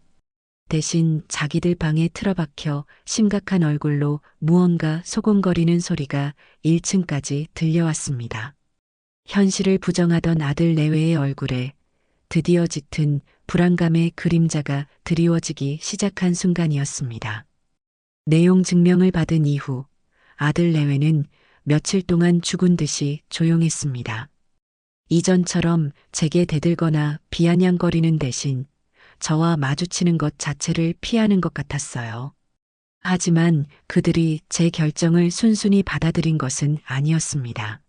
A: 대신 자기들 방에 틀어박혀 심각한 얼굴로 무언가 소곤거리는 소리가 1층까지 들려왔습니다. 현실을 부정하던 아들 내외의 얼굴에 드디어 짙은 불안감의 그림자가 드리워지기 시작한 순간이었습니다. 내용 증명을 받은 이후 아들 내외는 며칠 동안 죽은 듯이 조용했습니다. 이전처럼 제게 대들거나 비아냥거리는 대신 저와 마주치는 것 자체를 피하는 것 같았어요. 하지만 그들이 제 결정을 순순히 받아들인 것은 아니었습니다.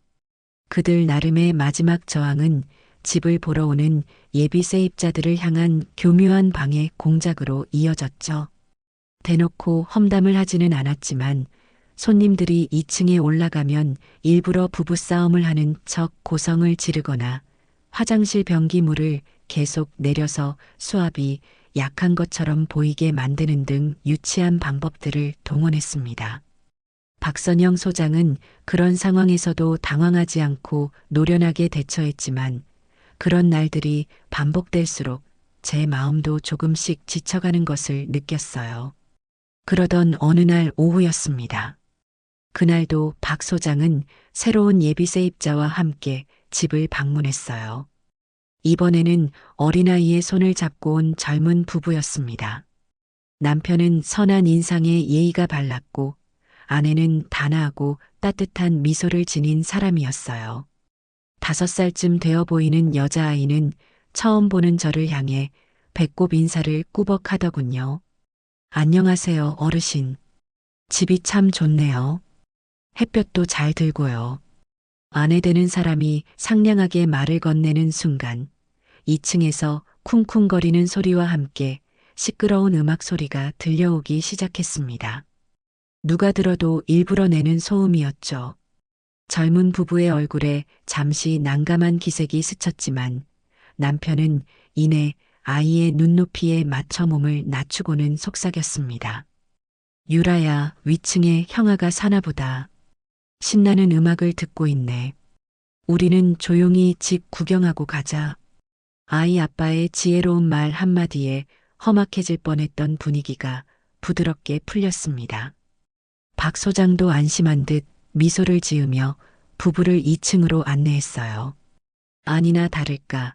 A: 그들 나름의 마지막 저항은 집을 보러 오는 예비 세입자들을 향한 교묘한 방해 공작으로 이어졌죠. 대놓고 험담을 하지는 않았지만 손님들이 2층에 올라가면 일부러 부부싸움을 하는 척 고성을 지르거나 화장실 변기물을 계속 내려서 수압이 약한 것처럼 보이게 만드는 등 유치한 방법들을 동원했습니다. 박선영 소장은 그런 상황에서도 당황하지 않고 노련하게 대처했지만 그런 날들이 반복될수록 제 마음도 조금씩 지쳐가는 것을 느꼈어요. 그러던 어느 날 오후였습니다. 그날도 박 소장은 새로운 예비 세입자와 함께 집을 방문했어요. 이번에는 어린아이의 손을 잡고 온 젊은 부부였습니다. 남편은 선한 인상에 예의가 발랐고 아내는 단아하고 따뜻한 미소를 지닌 사람이었어요. 5살쯤 되어 보이는 여자아이는 처음 보는 저를 향해 배꼽 인사를 꾸벅하더군요. 안녕하세요, 어르신. 집이 참 좋네요. 햇볕도 잘 들고요. 아내 되는 사람이 상냥하게 말을 건네는 순간 2층에서 쿵쿵거리는 소리와 함께 시끄러운 음악 소리가 들려오기 시작했습니다. 누가 들어도 일부러 내는 소음이었죠. 젊은 부부의 얼굴에 잠시 난감한 기색이 스쳤지만 남편은 이내 아이의 눈높이에 맞춰 몸을 낮추고는 속삭였습니다. 유라야, 위층에 형아가 사나보다. 신나는 음악을 듣고 있네. 우리는 조용히 집 구경하고 가자. 아이 아빠의 지혜로운 말 한마디에 험악해질 뻔했던 분위기가 부드럽게 풀렸습니다. 박 소장도 안심한 듯 미소를 지으며 부부를 2층으로 안내했어요. 아니나 다를까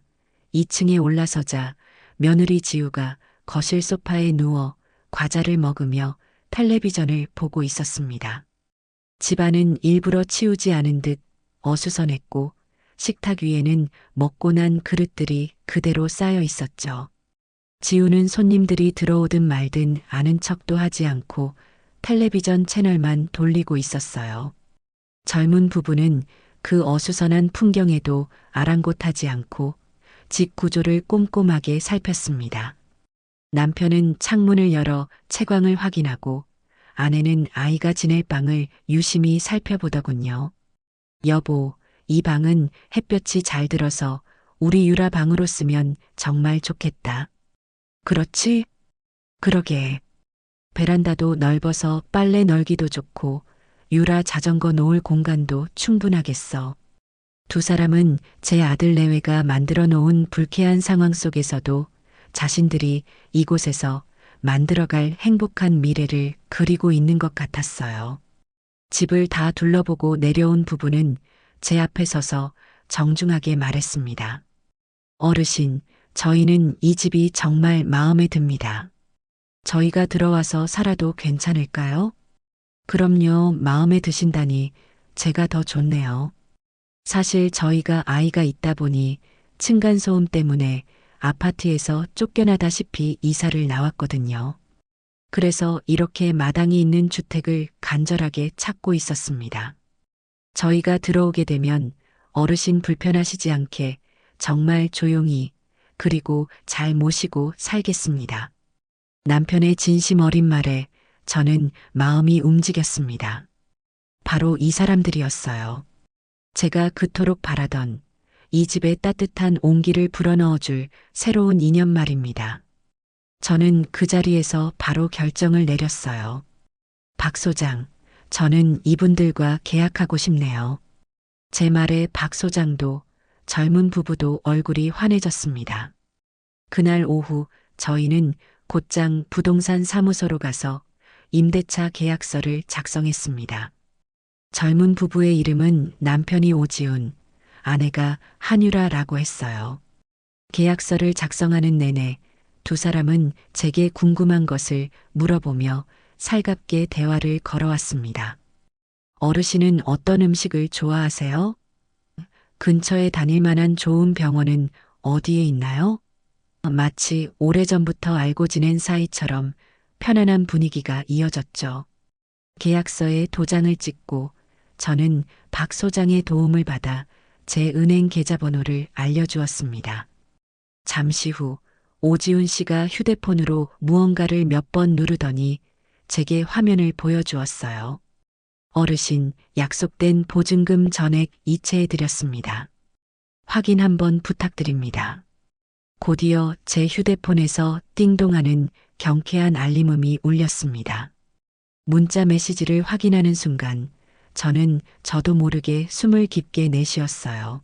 A: 2층에 올라서자 며느리 지우가 거실 소파에 누워 과자를 먹으며 텔레비전을 보고 있었습니다. 집안은 일부러 치우지 않은 듯 어수선했고 식탁 위에는 먹고 난 그릇들이 그대로 쌓여 있었죠. 지우는 손님들이 들어오든 말든 아는 척도 하지 않고 텔레비전 채널만 돌리고 있었어요. 젊은 부부는 그 어수선한 풍경에도 아랑곳하지 않고 집 구조를 꼼꼼하게 살폈습니다. 남편은 창문을 열어 채광을 확인하고 아내는 아이가 지낼 방을 유심히 살펴보더군요. 여보, 이 방은 햇볕이 잘 들어서 우리 유라 방으로 쓰면 정말 좋겠다. 그렇지? 그러게. 베란다도 넓어서 빨래 널기도 좋고 유라 자전거 놓을 공간도 충분하겠어. 두 사람은 제 아들 내외가 만들어 놓은 불쾌한 상황 속에서도 자신들이 이곳에서 만들어갈 행복한 미래를 그리고 있는 것 같았어요. 집을 다 둘러보고 내려온 부부는 제 앞에 서서 정중하게 말했습니다. 어르신, 저희는 이 집이 정말 마음에 듭니다. 저희가 들어와서 살아도 괜찮을까요? 그럼요, 마음에 드신다니 제가 더 좋네요. 사실 저희가 아이가 있다 보니 층간소음 때문에 아파트에서 쫓겨나다시피 이사를 나왔거든요. 그래서 이렇게 마당이 있는 주택을 간절하게 찾고 있었습니다. 저희가 들어오게 되면 어르신 불편하시지 않게 정말 조용히 그리고 잘 모시고 살겠습니다. 남편의 진심 어린 말에 저는 마음이 움직였습니다. 바로 이 사람들이었어요. 제가 그토록 바라던 이 집에 따뜻한 온기를 불어넣어줄 새로운 인연 말입니다. 저는 그 자리에서 바로 결정을 내렸어요. 박 소장, 저는 이분들과 계약하고 싶네요. 제 말에 박 소장도 젊은 부부도 얼굴이 환해졌습니다. 그날 오후 저희는 곧장 부동산 사무소로 가서 임대차 계약서를 작성했습니다. 젊은 부부의 이름은 남편이 오지훈, 아내가 한유라라고 했어요. 계약서를 작성하는 내내 두 사람은 제게 궁금한 것을 물어보며 살갑게 대화를 걸어왔습니다. 어르신은 어떤 음식을 좋아하세요? 근처에 다닐 만한 좋은 병원은 어디에 있나요? 마치 오래전부터 알고 지낸 사이처럼 편안한 분위기가 이어졌죠. 계약서에 도장을 찍고 저는 박 소장의 도움을 받아 제 은행 계좌번호를 알려주었습니다. 잠시 후 오지훈 씨가 휴대폰으로 무언가를 몇 번 누르더니 제게 화면을 보여주었어요. 어르신, 약속된 보증금 전액 이체해 드렸습니다. 확인 한번 부탁드립니다. 곧이어 제 휴대폰에서 띵동하는 경쾌한 알림음이 울렸습니다. 문자 메시지를 확인하는 순간 저는 저도 모르게 숨을 깊게 내쉬었어요.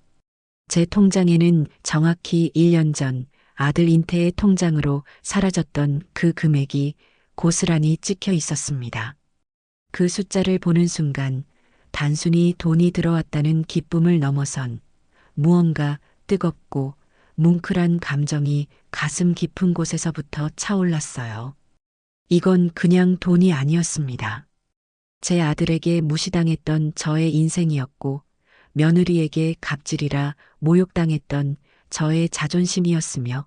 A: 제 통장에는 정확히 1년 전 아들 인태의 통장으로 사라졌던 그 금액이 고스란히 찍혀 있었습니다. 그 숫자를 보는 순간 단순히 돈이 들어왔다는 기쁨을 넘어선 무언가 뜨겁고 뭉클한 감정이 가슴 깊은 곳에서부터 차올랐어요. 이건 그냥 돈이 아니었습니다. 제 아들에게 무시당했던 저의 인생이었고 며느리에게 갑질이라 모욕당했던 저의 자존심이었으며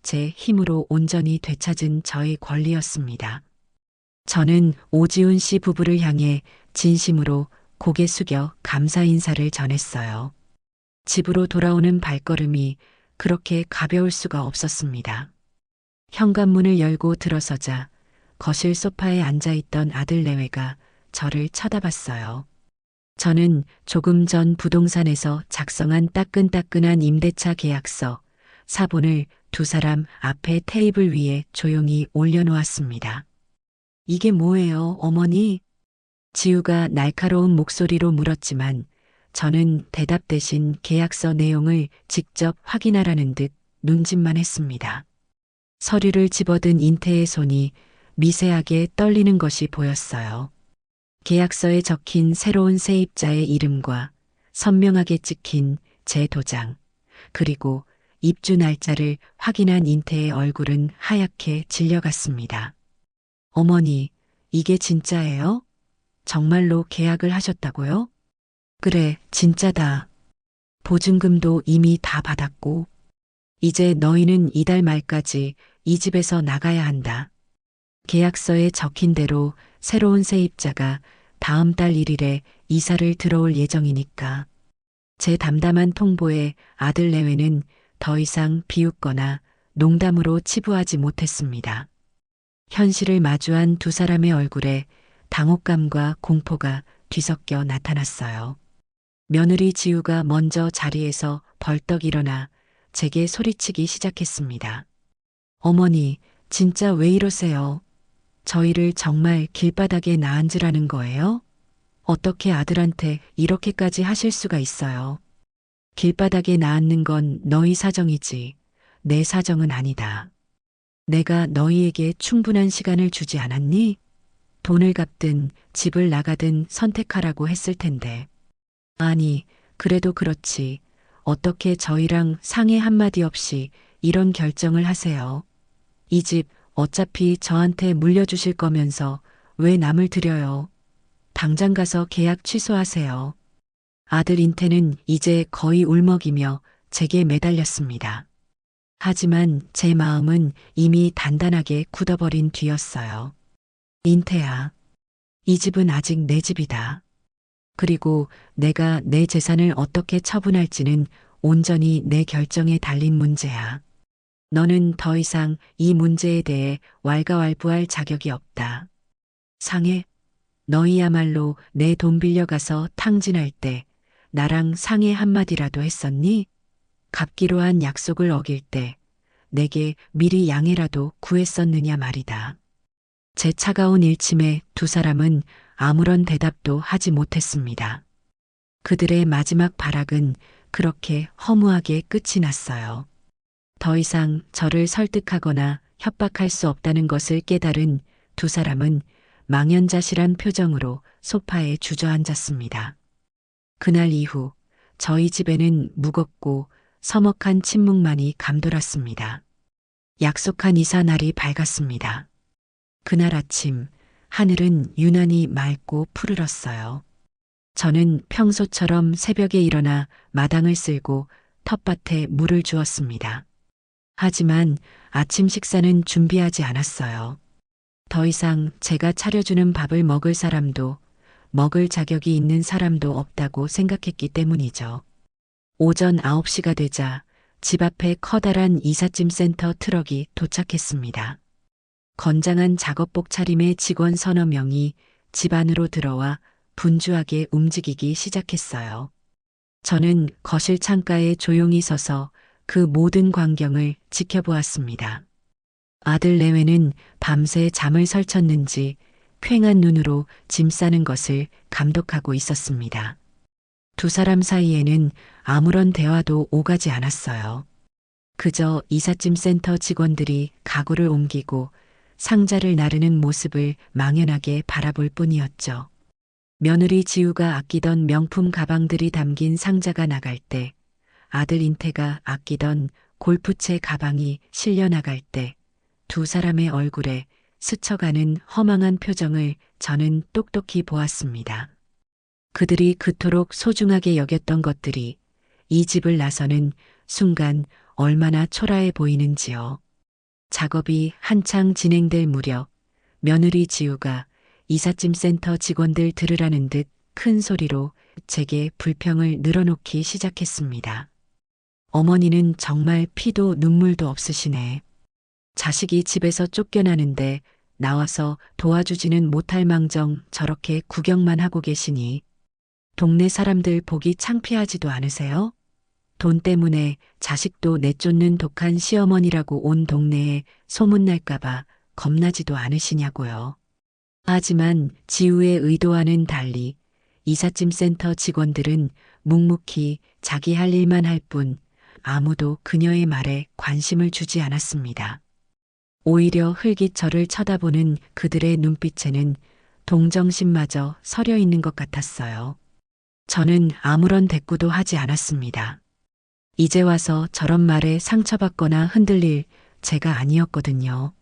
A: 제 힘으로 온전히 되찾은 저의 권리였습니다. 저는 오지훈 씨 부부를 향해 진심으로 고개 숙여 감사 인사를 전했어요. 집으로 돌아오는 발걸음이 그렇게 가벼울 수가 없었습니다. 현관문을 열고 들어서자 거실 소파에 앉아있던 아들 내외가 저를 쳐다봤어요. 저는 조금 전 부동산에서 작성한 따끈따끈한 임대차 계약서, 사본을 두 사람 앞에 테이블 위에 조용히 올려놓았습니다. 이게 뭐예요, 어머니? 지우가 날카로운 목소리로 물었지만 저는 대답 대신 계약서 내용을 직접 확인하라는 듯 눈짓만 했습니다. 서류를 집어든 인태의 손이 미세하게 떨리는 것이 보였어요. 계약서에 적힌 새로운 세입자의 이름과 선명하게 찍힌 제 도장, 그리고 입주 날짜를 확인한 인태의 얼굴은 하얗게 질려갔습니다. 어머니, 이게 진짜예요? 정말로 계약을 하셨다고요? 그래, 진짜다. 보증금도 이미 다 받았고, 이제 너희는 이달 말까지 이 집에서 나가야 한다. 계약서에 적힌 대로 새로운 세입자가 다음 달 1일에 이사를 들어올 예정이니까. 제 담담한 통보에 아들 내외는 더 이상 비웃거나 농담으로 치부하지 못했습니다. 현실을 마주한 두 사람의 얼굴에 당혹감과 공포가 뒤섞여 나타났어요. 며느리 지우가 먼저 자리에서 벌떡 일어나 제게 소리치기 시작했습니다. 어머니, 진짜 왜 이러세요? 저희를 정말 길바닥에 나앉으라는 거예요? 어떻게 아들한테 이렇게까지 하실 수가 있어요? 길바닥에 나앉는 건 너희 사정이지 내 사정은 아니다. 내가 너희에게 충분한 시간을 주지 않았니? 돈을 갚든 집을 나가든 선택하라고 했을 텐데. 아니, 그래도 그렇지. 어떻게 저희랑 상의 한마디 없이 이런 결정을 하세요? 이 집 어차피 저한테 물려주실 거면서 왜 남을 들여요? 당장 가서 계약 취소하세요. 아들 인태는 이제 거의 울먹이며 제게 매달렸습니다. 하지만 제 마음은 이미 단단하게 굳어버린 뒤였어요. 인태야, 이 집은 아직 내 집이다. 그리고 내가 내 재산을 어떻게 처분할지는 온전히 내 결정에 달린 문제야. 너는 더 이상 이 문제에 대해 왈가왈부할 자격이 없다. 상해, 너희야말로 내 돈 빌려가서 탕진할 때 나랑 상해 한마디라도 했었니? 갚기로 한 약속을 어길 때 내게 미리 양해라도 구했었느냐 말이다. 제 차가운 일침에 두 사람은 아무런 대답도 하지 못했습니다. 그들의 마지막 발악은 그렇게 허무하게 끝이 났어요. 더 이상 저를 설득하거나 협박할 수 없다는 것을 깨달은 두 사람은 망연자실한 표정으로 소파에 주저앉았습니다. 그날 이후 저희 집에는 무겁고 서먹한 침묵만이 감돌았습니다. 약속한 이사 날이 밝았습니다. 그날 아침 하늘은 유난히 맑고 푸르렀어요. 저는 평소처럼 새벽에 일어나 마당을 쓸고 텃밭에 물을 주었습니다. 하지만 아침 식사는 준비하지 않았어요. 더 이상 제가 차려주는 밥을 먹을 사람도 먹을 자격이 있는 사람도 없다고 생각했기 때문이죠. 오전 9시가 되자 집 앞에 커다란 이삿짐 센터 트럭이 도착했습니다. 건장한 작업복 차림의 직원 서너 명이 집 안으로 들어와 분주하게 움직이기 시작했어요. 저는 거실 창가에 조용히 서서 그 모든 광경을 지켜보았습니다. 아들 내외는 밤새 잠을 설쳤는지 퀭한 눈으로 짐 싸는 것을 감독하고 있었습니다. 두 사람 사이에는 아무런 대화도 오가지 않았어요. 그저 이삿짐 센터 직원들이 가구를 옮기고 상자를 나르는 모습을 망연하게 바라볼 뿐이었죠. 며느리 지우가 아끼던 명품 가방들이 담긴 상자가 나갈 때, 아들 인태가 아끼던 골프채 가방이 실려 나갈 때, 두 사람의 얼굴에 스쳐가는 허망한 표정을 저는 똑똑히 보았습니다. 그들이 그토록 소중하게 여겼던 것들이 이 집을 나서는 순간 얼마나 초라해 보이는지요. 작업이 한창 진행될 무렵 며느리 지우가 이삿짐 센터 직원들 들으라는 듯 큰 소리로 제게 불평을 늘어놓기 시작했습니다. 어머니는 정말 피도 눈물도 없으시네. 자식이 집에서 쫓겨나는데 나와서 도와주지는 못할 망정 저렇게 구경만 하고 계시니 동네 사람들 보기 창피하지도 않으세요? 돈 때문에 자식도 내쫓는 독한 시어머니라고 온 동네에 소문날까봐 겁나지도 않으시냐고요. 하지만 지우의 의도와는 달리 이삿짐 센터 직원들은 묵묵히 자기 할 일만 할 뿐 아무도 그녀의 말에 관심을 주지 않았습니다. 오히려 흘깃 저를 쳐다보는 그들의 눈빛에는 동정심마저 서려 있는 것 같았어요. 저는 아무런 대꾸도 하지 않았습니다. 이제 와서 저런 말에 상처받거나 흔들릴 제가 아니었거든요.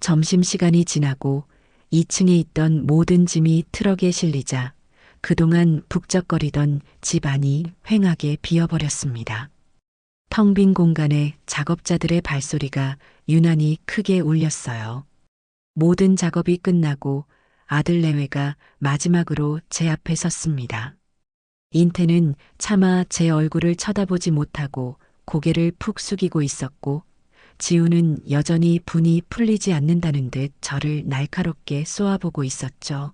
A: 점심시간이 지나고 2층에 있던 모든 짐이 트럭에 실리자 그동안 북적거리던 집 안이 휑하게 비어버렸습니다. 텅 빈 공간에 작업자들의 발소리가 유난히 크게 울렸어요. 모든 작업이 끝나고 아들 내외가 마지막으로 제 앞에 섰습니다. 인태는 차마 제 얼굴을 쳐다보지 못하고 고개를 푹 숙이고 있었고 지우는 여전히 분이 풀리지 않는다는 듯 저를 날카롭게 쏘아보고 있었죠.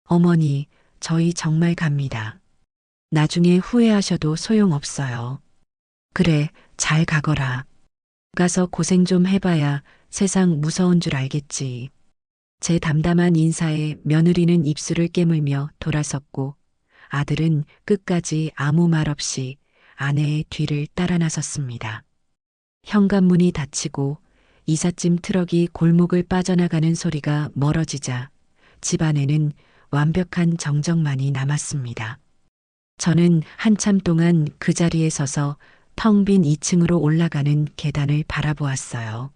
A: 어머니, 저희 정말 갑니다. 나중에 후회하셔도 소용없어요. 그래, 잘 가거라. 가서 고생 좀 해봐야 세상 무서운 줄 알겠지. 제 담담한 인사에 며느리는 입술을 깨물며 돌아섰고 아들은 끝까지 아무 말 없이 아내의 뒤를 따라 나섰습니다. 현관문이 닫히고 이삿짐 트럭이 골목을 빠져나가는 소리가 멀어지자 집 안에는 완벽한 정적만이 남았습니다. 저는 한참 동안 그 자리에 서서 텅 빈 2층으로 올라가는 계단을 바라보았어요.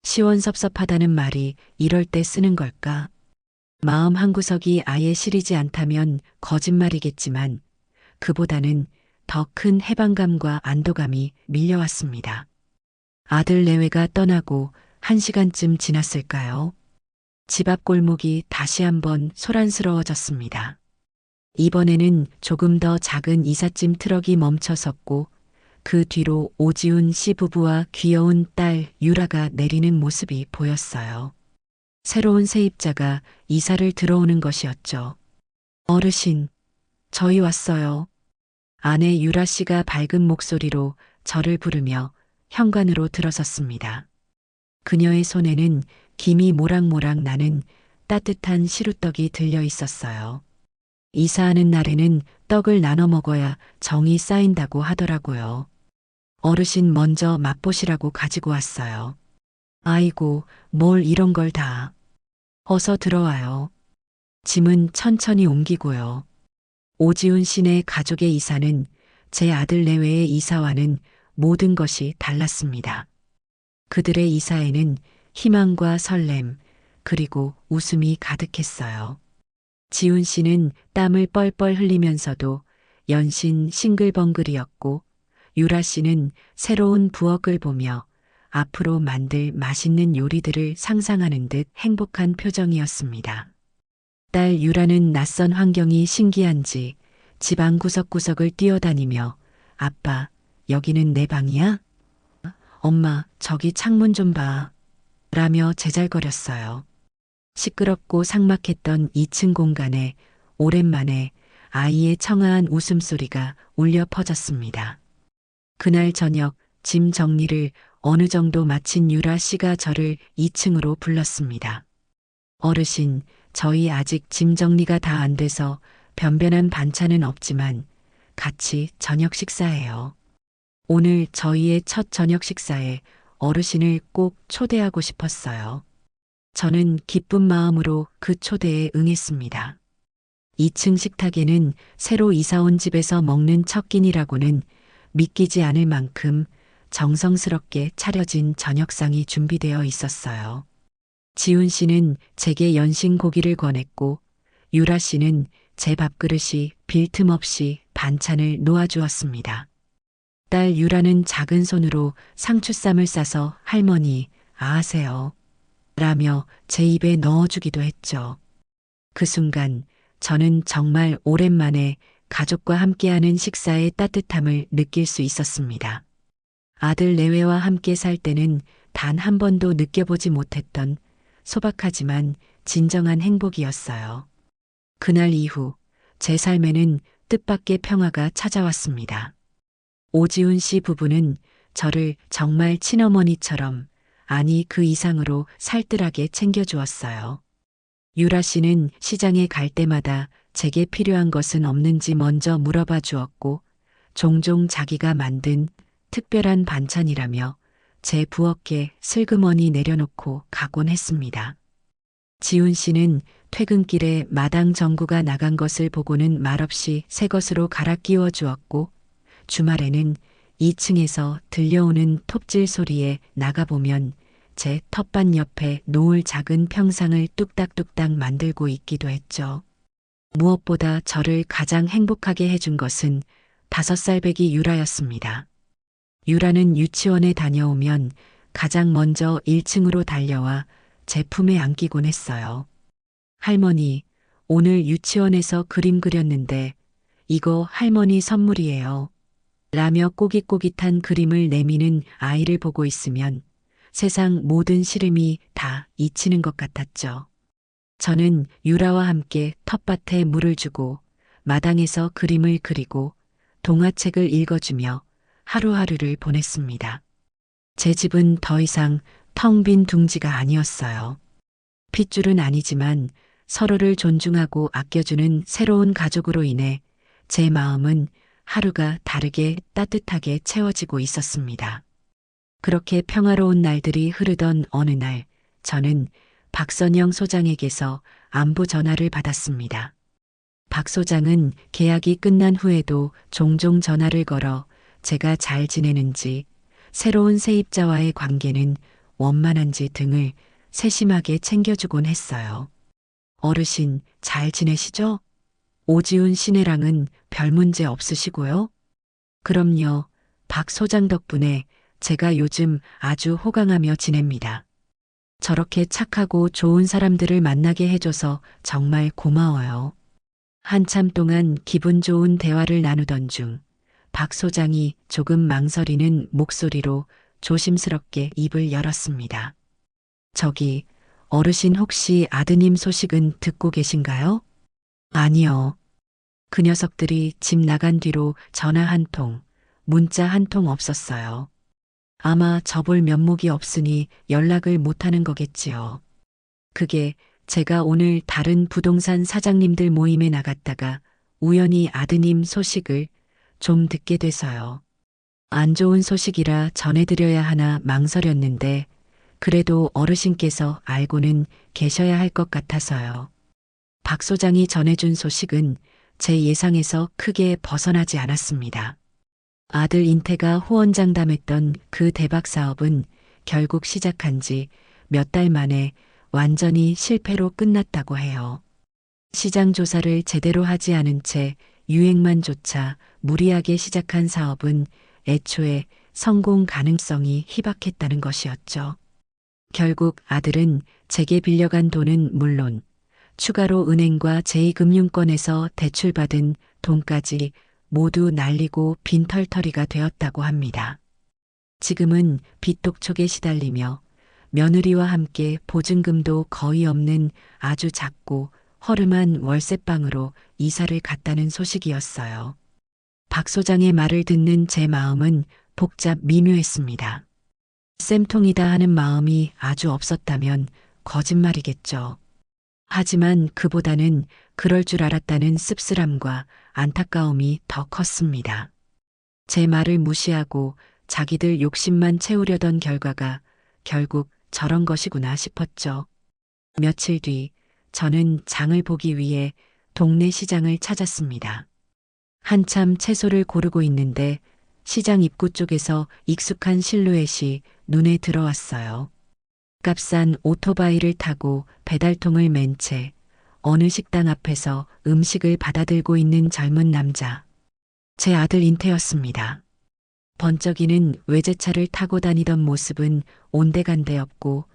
A: 시원섭섭하다는 말이 이럴 때 쓰는 걸까? 마음 한구석이 아예 시리지 않다면 거짓말이겠지만 그보다는 더 큰 해방감과 안도감이 밀려왔습니다. 아들 내외가 떠나고 1시간쯤 지났을까요? 집 앞 골목이 다시 한번 소란스러워졌습니다. 이번에는 조금 더 작은 이삿짐 트럭이 멈춰섰고 그 뒤로 오지훈 씨 부부와 귀여운 딸 유라가 내리는 모습이 보였어요. 새로운 세입자가 이사를 들어오는 것이었죠. 어르신, 저희 왔어요. 아내 유라 씨가 밝은 목소리로 저를 부르며 현관으로 들어섰습니다. 그녀의 손에는 김이 모락모락 나는 따뜻한 시루떡이 들려 있었어요. 이사하는 날에는 떡을 나눠 먹어야 정이 쌓인다고 하더라고요. 어르신 먼저 맛보시라고 가지고 왔어요. 아이고, 뭘 이런 걸 다. 어서 들어와요. 짐은 천천히 옮기고요. 오지훈 씨네 가족의 이사는 제 아들 내외의 이사와는 모든 것이 달랐습니다. 그들의 이사에는 희망과 설렘, 그리고 웃음이 가득했어요. 지훈 씨는 땀을 뻘뻘 흘리면서도 연신 싱글벙글이었고, 유라 씨는 새로운 부엌을 보며 앞으로 만들 맛있는 요리들을 상상하는 듯 행복한 표정이었습니다. 딸 유라는 낯선 환경이 신기한지 집안 구석구석을 뛰어다니며 아빠, 여기는 내 방이야? 엄마, 저기 창문 좀 봐. 라며 제잘거렸어요. 시끄럽고 삭막했던 2층 공간에 오랜만에 아이의 청아한 웃음소리가 울려 퍼졌습니다. 그날 저녁 짐 정리를 어느 정도 마친 유라 씨가 저를 2층으로 불렀습니다. 어르신, 저희 아직 짐 정리가 다 안 돼서 변변한 반찬은 없지만 같이 저녁 식사해요. 오늘 저희의 첫 저녁 식사에 어르신을 꼭 초대하고 싶었어요. 저는 기쁜 마음으로 그 초대에 응했습니다. 2층 식탁에는 새로 이사온 집에서 먹는 첫 끼니라고는 믿기지 않을 만큼 정성스럽게 차려진 저녁상이 준비되어 있었어요. 지훈 씨는 제게 연신 고기를 권했고 유라 씨는 제 밥그릇이 빌 틈 없이 반찬을 놓아주었습니다. 딸 유라는 작은 손으로 상추쌈을 싸서 할머니, 아하세요. 라며 제 입에 넣어주기도 했죠. 그 순간 저는 정말 오랜만에 가족과 함께하는 식사의 따뜻함을 느낄 수 있었습니다. 아들 내외와 함께 살 때는 단 한 번도 느껴보지 못했던 소박하지만 진정한 행복이었어요. 그날 이후 제 삶에는 뜻밖의 평화가 찾아왔습니다. 오지훈 씨 부부는 저를 정말 친어머니처럼, 아니 그 이상으로 살뜰하게 챙겨주었어요. 유라 씨는 시장에 갈 때마다 제게 필요한 것은 없는지 먼저 물어봐 주었고, 종종 자기가 만든 특별한 반찬이라며 제 부엌에 슬그머니 내려놓고 가곤 했습니다. 지훈 씨는 퇴근길에 마당 전구가 나간 것을 보고는 말없이 새 것으로 갈아 끼워 주었고, 주말에는 2층에서 들려오는 톱질 소리에 나가보면 제 텃밭 옆에 놓을 작은 평상을 뚝딱뚝딱 만들고 있기도 했죠. 무엇보다 저를 가장 행복하게 해준 것은 5살 배기 유라였습니다. 유라는 유치원에 다녀오면 가장 먼저 1층으로 달려와 제 품에 안기곤 했어요. 할머니, 오늘 유치원에서 그림 그렸는데 이거 할머니 선물이에요. 라며 꼬깃꼬깃한 그림을 내미는 아이를 보고 있으면 세상 모든 시름이 다 잊히는 것 같았죠. 저는 유라와 함께 텃밭에 물을 주고 마당에서 그림을 그리고 동화책을 읽어주며 하루하루를 보냈습니다. 제 집은 더 이상 텅 빈 둥지가 아니었어요. 핏줄은 아니지만 서로를 존중하고 아껴주는 새로운 가족으로 인해 제 마음은 하루가 다르게 따뜻하게 채워지고 있었습니다. 그렇게 평화로운 날들이 흐르던 어느 날, 저는 박선영 소장에게서 안부 전화를 받았습니다. 박 소장은 계약이 끝난 후에도 종종 전화를 걸어 제가 잘 지내는지, 새로운 세입자와의 관계는 원만한지 등을 세심하게 챙겨주곤 했어요. 어르신, 잘 지내시죠? 오지훈 시내랑은 별 문제 없으시고요? 그럼요. 박 소장 덕분에 제가 요즘 아주 호강하며 지냅니다. 저렇게 착하고 좋은 사람들을 만나게 해줘서 정말 고마워요. 한참 동안 기분 좋은 대화를 나누던 중 박 소장이 조금 망설이는 목소리로 조심스럽게 입을 열었습니다. 저기, 어르신 혹시 아드님 소식은 듣고 계신가요? 아니요. 그 녀석들이 집 나간 뒤로 전화 한 통, 문자 한 통 없었어요. 아마 저볼 면목이 없으니 연락을 못하는 거겠지요. 그게 제가 오늘 다른 부동산 사장님들 모임에 나갔다가 우연히 아드님 소식을 좀 듣게 돼서요. 안 좋은 소식이라 전해드려야 하나 망설였는데 그래도 어르신께서 알고는 계셔야 할 것 같아서요. 박 소장이 전해준 소식은 제 예상에서 크게 벗어나지 않았습니다. 아들 인태가 호언장담했던 그 대박 사업은 결국 시작한 지 몇 달 만에 완전히 실패로 끝났다고 해요. 시장 조사를 제대로 하지 않은 채 유행만 쫓아 무리하게 시작한 사업은 애초에 성공 가능성이 희박했다는 것이었죠. 결국 아들은 제게 빌려간 돈은 물론 추가로 은행과 제2금융권에서 대출받은 돈까지 모두 날리고 빈털터리가 되었다고 합니다. 지금은 빚독촉에 시달리며 며느리와 함께 보증금도 거의 없는 아주 작고 허름한 월세방으로 이사를 갔다는 소식이었어요. 박 소장의 말을 듣는 제 마음은 복잡 미묘했습니다. 쌤통이다 하는 마음이 아주 없었다면 거짓말이겠죠. 하지만 그보다는 그럴 줄 알았다는 씁쓸함과 안타까움이 더 컸습니다. 제 말을 무시하고 자기들 욕심만 채우려던 결과가 결국 저런 것이구나 싶었죠. 며칠 뒤 저는 장을 보기 위해 동네 시장을 찾았습니다. 한참 채소를 고르고 있는데 시장 입구 쪽에서 익숙한 실루엣이 눈에 들어왔어요. 값싼 오토바이를 타고 배달통을 맨 채 어느 식당 앞에서 음식을 받아들고 있는 젊은 남자. 제 아들 인태였습니다. 번쩍이는 외제차를 타고 다니던 모습은 온데간데 없고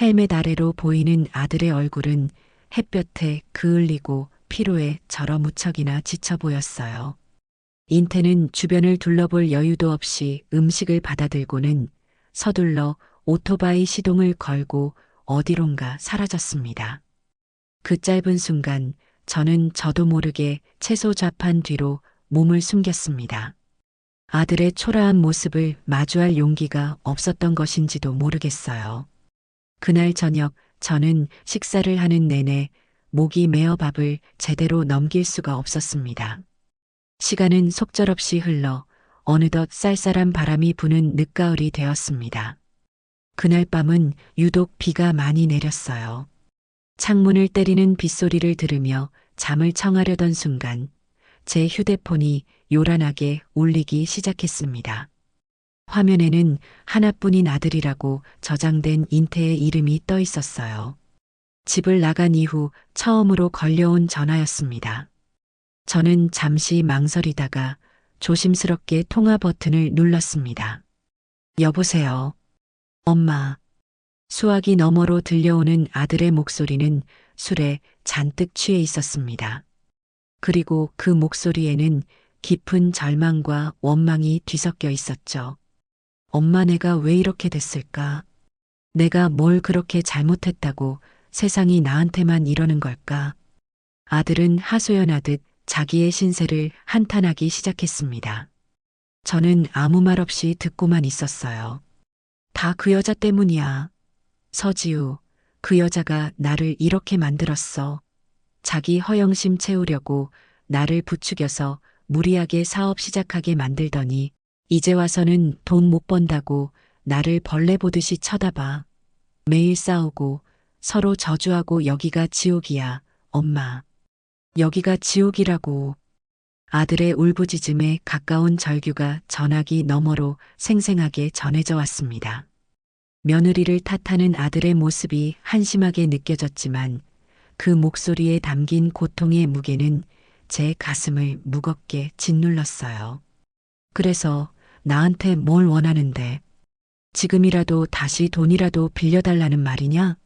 A: 헬멧 아래로 보이는 아들의 얼굴은 햇볕에 그을리고 피로에 절어 무척이나 지쳐 보였어요. 인태는 주변을 둘러볼 여유도 없이 음식을 받아들고는 서둘러 오토바이 시동을 걸고 어디론가 사라졌습니다. 그 짧은 순간 저는 저도 모르게 채소 좌판 뒤로 몸을 숨겼습니다. 아들의 초라한 모습을 마주할 용기가 없었던 것인지도 모르겠어요. 그날 저녁 저는 식사를 하는 내내 목이 메어 밥을 제대로 넘길 수가 없었습니다. 시간은 속절없이 흘러 어느덧 쌀쌀한 바람이 부는 늦가을이 되었습니다. 그날 밤은 유독 비가 많이 내렸어요. 창문을 때리는 빗소리를 들으며 잠을 청하려던 순간 제 휴대폰이 요란하게 울리기 시작했습니다. 화면에는 하나뿐인 아들이라고 저장된 인태의 이름이 떠 있었어요. 집을 나간 이후 처음으로 걸려온 전화였습니다. 저는 잠시 망설이다가 조심스럽게 통화 버튼을 눌렀습니다. 여보세요. 엄마. 수화기 너머로 들려오는 아들의 목소리는 술에 잔뜩 취해 있었습니다. 그리고 그 목소리에는 깊은 절망과 원망이 뒤섞여 있었죠. 엄마, 내가 왜 이렇게 됐을까? 내가 뭘 그렇게 잘못했다고 세상이 나한테만 이러는 걸까? 아들은 하소연하듯 자기의 신세를 한탄하기 시작했습니다. 저는 아무 말 없이 듣고만 있었어요. 다 그 여자 때문이야. 서지우, 그 여자가 나를 이렇게 만들었어. 자기 허영심 채우려고 나를 부추겨서 무리하게 사업 시작하게 만들더니 이제 와서는 돈 못 번다고 나를 벌레 보듯이 쳐다봐. 매일 싸우고 서로 저주하고 여기가 지옥이야, 엄마. 여기가 지옥이라고. 아들의 울부짖음에 가까운 절규가 전화기 너머로 생생하게 전해져 왔습니다. 며느리를 탓하는 아들의 모습이 한심하게 느껴졌지만 그 목소리에 담긴 고통의 무게는 제 가슴을 무겁게 짓눌렀어요. 그래서 나한테 뭘 원하는데? 지금이라도 다시 돈이라도 빌려달라는 말이냐?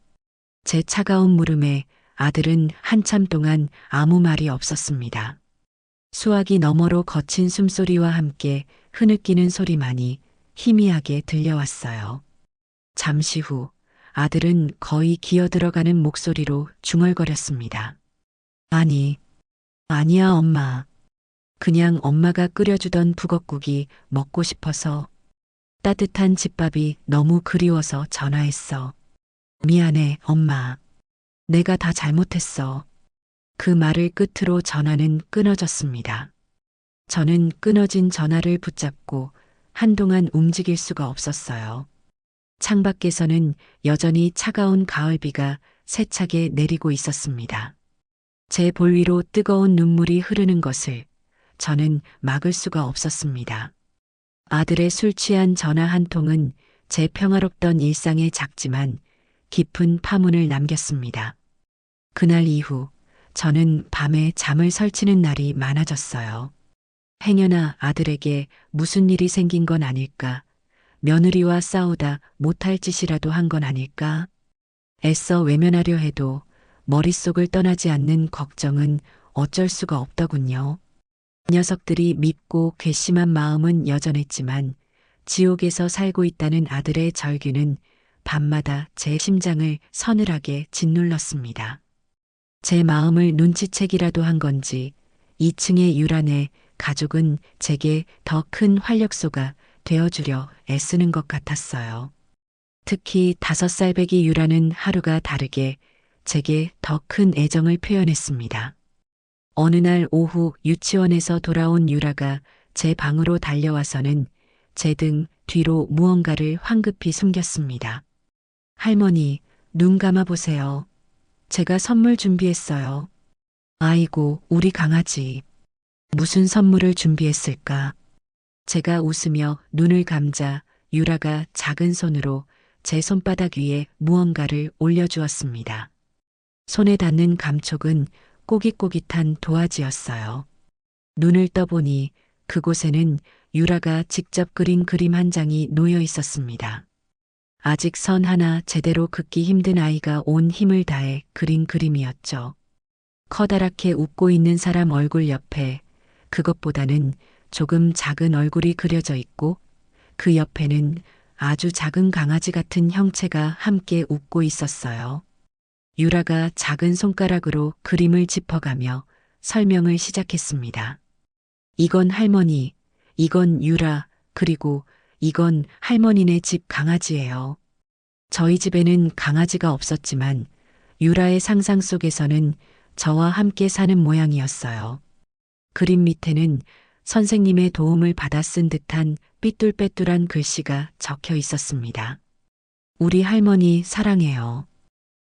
A: 제 차가운 물음에 아들은 한참 동안 아무 말이 없었습니다. 수화기 너머로 거친 숨소리와 함께 흐느끼는 소리만이 희미하게 들려왔어요. 잠시 후 아들은 거의 기어들어가는 목소리로 중얼거렸습니다. 아니야, 엄마. 그냥 엄마가 끓여주던 북엇국이 먹고 싶어서, 따뜻한 집밥이 너무 그리워서 전화했어. 미안해, 엄마. 내가 다 잘못했어. 그 말을 끝으로 전화는 끊어졌습니다. 저는 끊어진 전화를 붙잡고 한동안 움직일 수가 없었어요. 창밖에서는 여전히 차가운 가을비가 세차게 내리고 있었습니다. 제 볼 위로 뜨거운 눈물이 흐르는 것을 저는 막을 수가 없었습니다. 아들의 술 취한 전화 한 통은 제 평화롭던 일상에 작지만 깊은 파문을 남겼습니다. 그날 이후 저는 밤에 잠을 설치는 날이 많아졌어요. 행여나 아들에게 무슨 일이 생긴 건 아닐까? 며느리와 싸우다 못할 짓이라도 한 건 아닐까? 애써 외면하려 해도 머릿속을 떠나지 않는 걱정은 어쩔 수가 없더군요. 녀석들이 밉고 괘씸한 마음은 여전했지만 지옥에서 살고 있다는 아들의 절규는 밤마다 제 심장을 서늘하게 짓눌렀습니다. 제 마음을 눈치채기라도 한 건지 2층의 유란에 가족은 제게 더 큰 활력소가 되어주려 애쓰는 것 같았어요. 특히 5살 배기 유라는 하루가 다르게 제게 더 큰 애정을 표현했습니다. 어느 날 오후 유치원에서 돌아온 유라가 제 방으로 달려와서는 제 등 뒤로 무언가를 황급히 숨겼습니다. 할머니, 눈 감아 보세요. 제가 선물 준비했어요. 아이고, 우리 강아지. 무슨 선물을 준비했을까? 제가 웃으며 눈을 감자 유라가 작은 손으로 제 손바닥 위에 무언가를 올려주었습니다. 손에 닿는 감촉은 꼬깃꼬깃한 도화지였어요. 눈을 떠보니 그곳에는 유라가 직접 그린 그림 한 장이 놓여 있었습니다. 아직 선 하나 제대로 긋기 힘든 아이가 온 힘을 다해 그린 그림이었죠. 커다랗게 웃고 있는 사람 얼굴 옆에 그것보다는 조금 작은 얼굴이 그려져 있고 그 옆에는 아주 작은 강아지 같은 형체가 함께 웃고 있었어요. 유라가 작은 손가락으로 그림을 짚어가며 설명을 시작했습니다. 이건 할머니, 이건 유라, 그리고 이건 할머니네 집 강아지예요. 저희 집에는 강아지가 없었지만 유라의 상상 속에서는 저와 함께 사는 모양이었어요. 그림 밑에는 선생님의 도움을 받아 쓴 듯한 삐뚤빼뚤한 글씨가 적혀 있었습니다. 우리 할머니 사랑해요.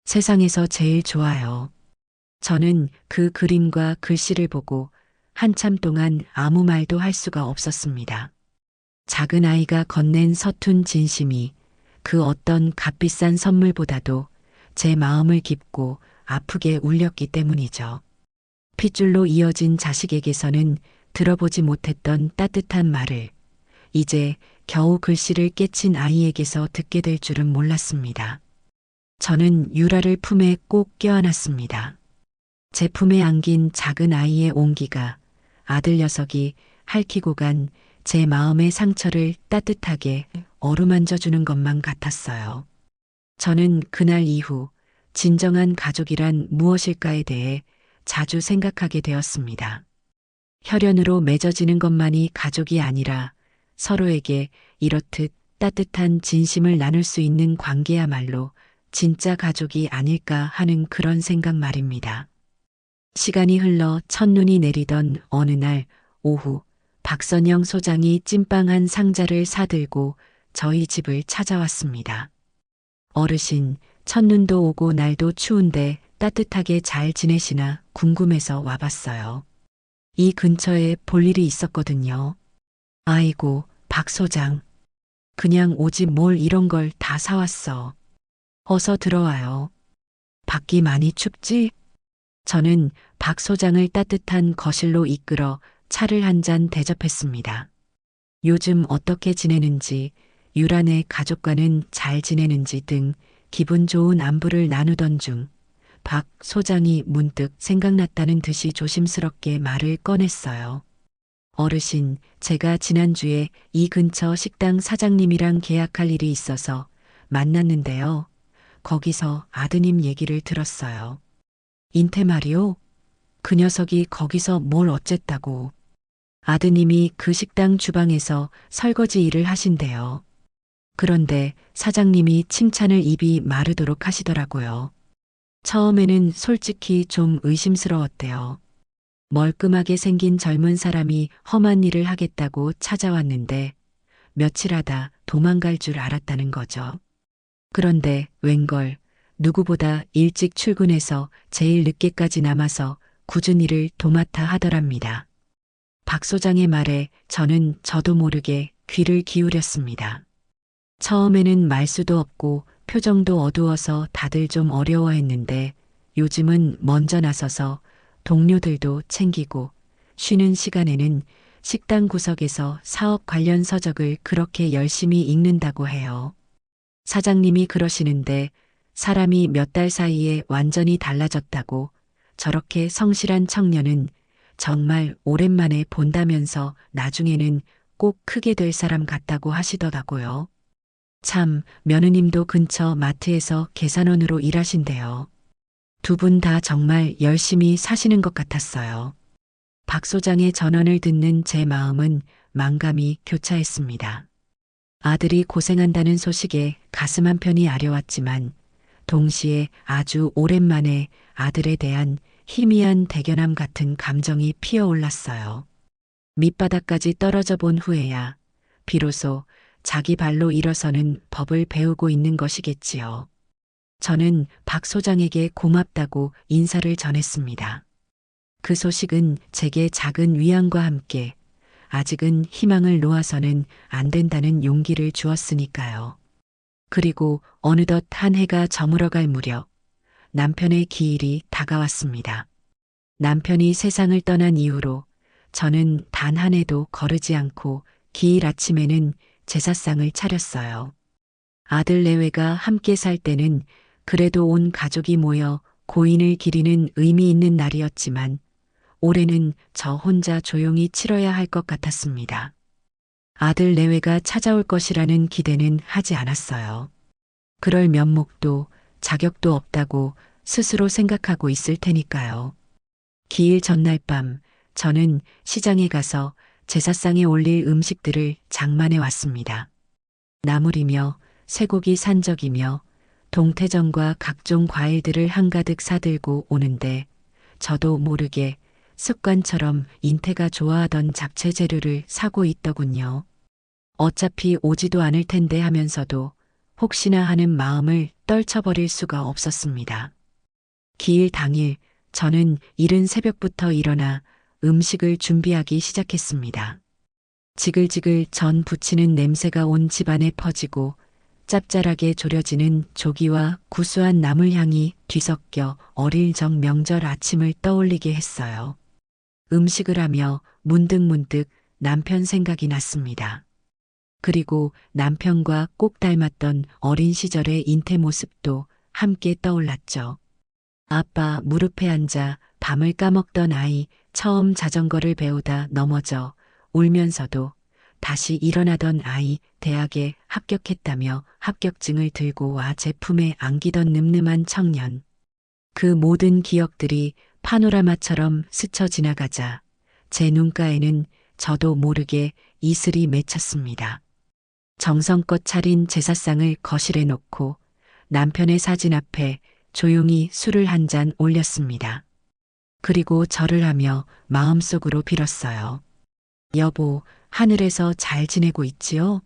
A: 세상에서 제일 좋아요. 저는 그 그림과 글씨를 보고 한참 동안 아무 말도 할 수가 없었습니다. 작은 아이가 건넨 서툰 진심이 그 어떤 값비싼 선물보다도 제 마음을 깊고 아프게 울렸기 때문이죠. 핏줄로 이어진 자식에게서는 들어보지 못했던 따뜻한 말을 이제 겨우 글씨를 깨친 아이에게서 듣게 될 줄은 몰랐습니다. 저는 유라를 품에 꼭 껴안았습니다. 제 품에 안긴 작은 아이의 온기가 아들 녀석이 핥히고 간 제 마음의 상처를 따뜻하게 어루만져 주는 것만 같았어요. 저는 그날 이후 진정한 가족이란 무엇일까에 대해 자주 생각하게 되었습니다. 혈연으로 맺어지는 것만이 가족이 아니라 서로에게 이렇듯 따뜻한 진심을 나눌 수 있는 관계야말로 진짜 가족이 아닐까 하는 그런 생각 말입니다. 시간이 흘러 첫눈이 내리던 어느 날 오후 박선영 소장이 찐빵 한 상자를 사들고 저희 집을 찾아왔습니다. 어르신, 첫눈도 오고 날도 추운데 따뜻하게 잘 지내시나 궁금해서 와봤어요. 이 근처에 볼 일이 있었거든요. 아이고, 박 소장. 그냥 오지 뭘 이런 걸 다 사왔어. 어서 들어와요. 밖이 많이 춥지? 저는 박 소장을 따뜻한 거실로 이끌어 차를 한 잔 대접했습니다. 요즘 어떻게 지내는지, 유란의 가족과는 잘 지내는지 등 기분 좋은 안부를 나누던 중 박 소장이 문득 생각났다는 듯이 조심스럽게 말을 꺼냈어요. 어르신, 제가 지난주에 이 근처 식당 사장님이랑 계약할 일이 있어서 만났는데요. 거기서 아드님 얘기를 들었어요. 인태 말이요? 그 녀석이 거기서 뭘 어쨌다고. 아드님이 그 식당 주방에서 설거지 일을 하신대요. 그런데 사장님이 칭찬을 입이 마르도록 하시더라고요. 처음에는 솔직히 좀 의심스러웠대요. 멀끔하게 생긴 젊은 사람이 험한 일을 하겠다고 찾아왔는데 며칠 하다 도망갈 줄 알았다는 거죠. 그런데 웬걸 누구보다 일찍 출근해서 제일 늦게까지 남아서 굳은 일을 도맡아 하더랍니다. 박 소장의 말에 저는 저도 모르게 귀를 기울였습니다. 처음에는 말수도 없고 표정도 어두워서 다들 좀 어려워했는데 요즘은 먼저 나서서 동료들도 챙기고 쉬는 시간에는 식당 구석에서 사업 관련 서적을 그렇게 열심히 읽는다고 해요. 사장님이 그러시는데 사람이 몇 달 사이에 완전히 달라졌다고 저렇게 성실한 청년은 정말 오랜만에 본다면서 나중에는 꼭 크게 될 사람 같다고 하시더라고요. 참, 며느님도 근처 마트에서 계산원으로 일하신대요. 두 분 다 정말 열심히 사시는 것 같았어요. 박 소장의 전언을 듣는 제 마음은 만감이 교차했습니다. 아들이 고생한다는 소식에 가슴 한편이 아려왔지만 동시에 아주 오랜만에 아들에 대한 희미한 대견함 같은 감정이 피어올랐어요. 밑바닥까지 떨어져 본 후에야 비로소 자기 발로 일어서는 법을 배우고 있는 것이겠지요. 저는 박 소장에게 고맙다고 인사를 전했습니다. 그 소식은 제게 작은 위안과 함께 아직은 희망을 놓아서는 안 된다는 용기를 주었으니까요. 그리고 어느덧 한 해가 저물어갈 무렵 남편의 기일이 다가왔습니다. 남편이 세상을 떠난 이후로 저는 단 한 해도 거르지 않고 기일 아침에는 제사상을 차렸어요. 아들 내외가 함께 살 때는 그래도 온 가족이 모여 고인을 기리는 의미 있는 날이었지만 올해는 저 혼자 조용히 치러야 할 것 같았습니다. 아들 내외가 찾아올 것이라는 기대는 하지 않았어요. 그럴 면목도 자격도 없다고 스스로 생각하고 있을 테니까요. 기일 전날 밤 저는 시장에 가서 제사상에 올릴 음식들을 장만해 왔습니다. 나물이며 쇠고기 산적이며 동태전과 각종 과일들을 한가득 사들고 오는데 저도 모르게 습관처럼 인태가 좋아하던 잡채 재료를 사고 있더군요. 어차피 오지도 않을 텐데 하면서도 혹시나 하는 마음을 떨쳐버릴 수가 없었습니다. 기일 당일 저는 이른 새벽부터 일어나 음식을 준비하기 시작했습니다. 지글지글 전 부치는 냄새가 온 집안에 퍼지고 짭짤하게 졸여지는 조기와 구수한 나물향이 뒤섞여 어릴 적 명절 아침을 떠올리게 했어요. 음식을 하며 문득문득 남편 생각이 났습니다. 그리고 남편과 꼭 닮았던 어린 시절의 인태 모습도 함께 떠올랐죠. 아빠 무릎에 앉아 밤을 까먹던 아이, 처음 자전거를 배우다 넘어져 울면서도 다시 일어나던 아이, 대학에 합격했다며 합격증을 들고 와 제 품에 안기던 늠름한 청년. 그 모든 기억들이 파노라마처럼 스쳐 지나가자 제 눈가에는 저도 모르게 이슬이 맺혔습니다. 정성껏 차린 제사상을 거실에 놓고 남편의 사진 앞에 조용히 술을 한 잔 올렸습니다. 그리고 절을 하며 마음속으로 빌었어요. 여보, 하늘에서 잘 지내고 있지요?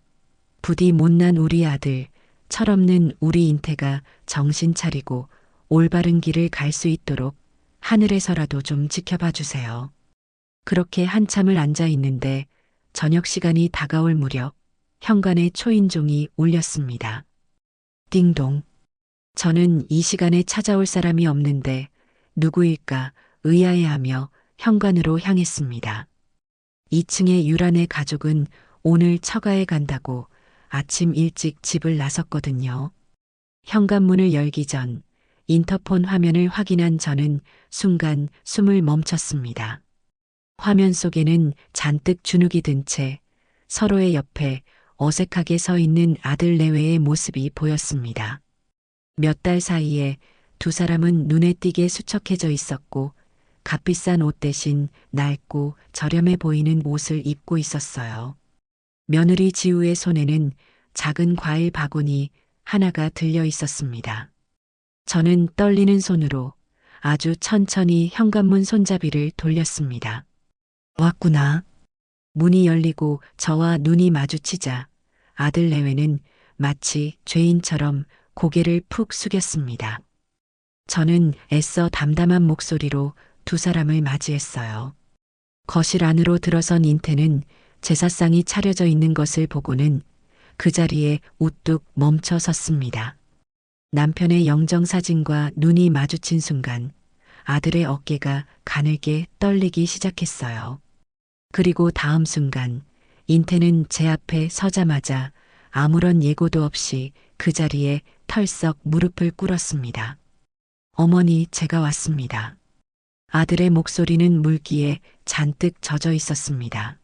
A: 부디 못난 우리 아들, 철없는 우리 인태가 정신 차리고 올바른 길을 갈 수 있도록 하늘에서라도 좀 지켜봐 주세요. 그렇게 한참을 앉아 있는데 저녁 시간이 다가올 무렵 현관에 초인종이 울렸습니다. 띵동. 저는 이 시간에 찾아올 사람이 없는데 누구일까 의아해하며 현관으로 향했습니다. 2층의 유란의 가족은 오늘 처가에 간다고 아침 일찍 집을 나섰거든요. 현관문을 열기 전 인터폰 화면을 확인한 저는 순간 숨을 멈췄습니다. 화면 속에는 잔뜩 주눅이 든 채 서로의 옆에 어색하게 서 있는 아들 내외의 모습이 보였습니다. 몇 달 사이에 두 사람은 눈에 띄게 수척해져 있었고 값비싼 옷 대신 낡고 저렴해 보이는 옷을 입고 있었어요. 며느리 지우의 손에는 작은 과일 바구니 하나가 들려 있었습니다. 저는 떨리는 손으로 아주 천천히 현관문 손잡이를 돌렸습니다. 왔구나. 문이 열리고 저와 눈이 마주치자 아들 내외는 마치 죄인처럼 고개를 푹 숙였습니다. 저는 애써 담담한 목소리로 두 사람을 맞이했어요. 거실 안으로 들어선 인태는 제사상이 차려져 있는 것을 보고는 그 자리에 우뚝 멈춰 섰습니다. 남편의 영정사진과 눈이 마주친 순간 아들의 어깨가 가늘게 떨리기 시작했어요. 그리고 다음 순간 인태는 제 앞에 서자마자 아무런 예고도 없이 그 자리에 털썩 무릎을 꿇었습니다. 어머니, 제가 왔습니다. 아들의 목소리는 물기에 잔뜩 젖어 있었습니다.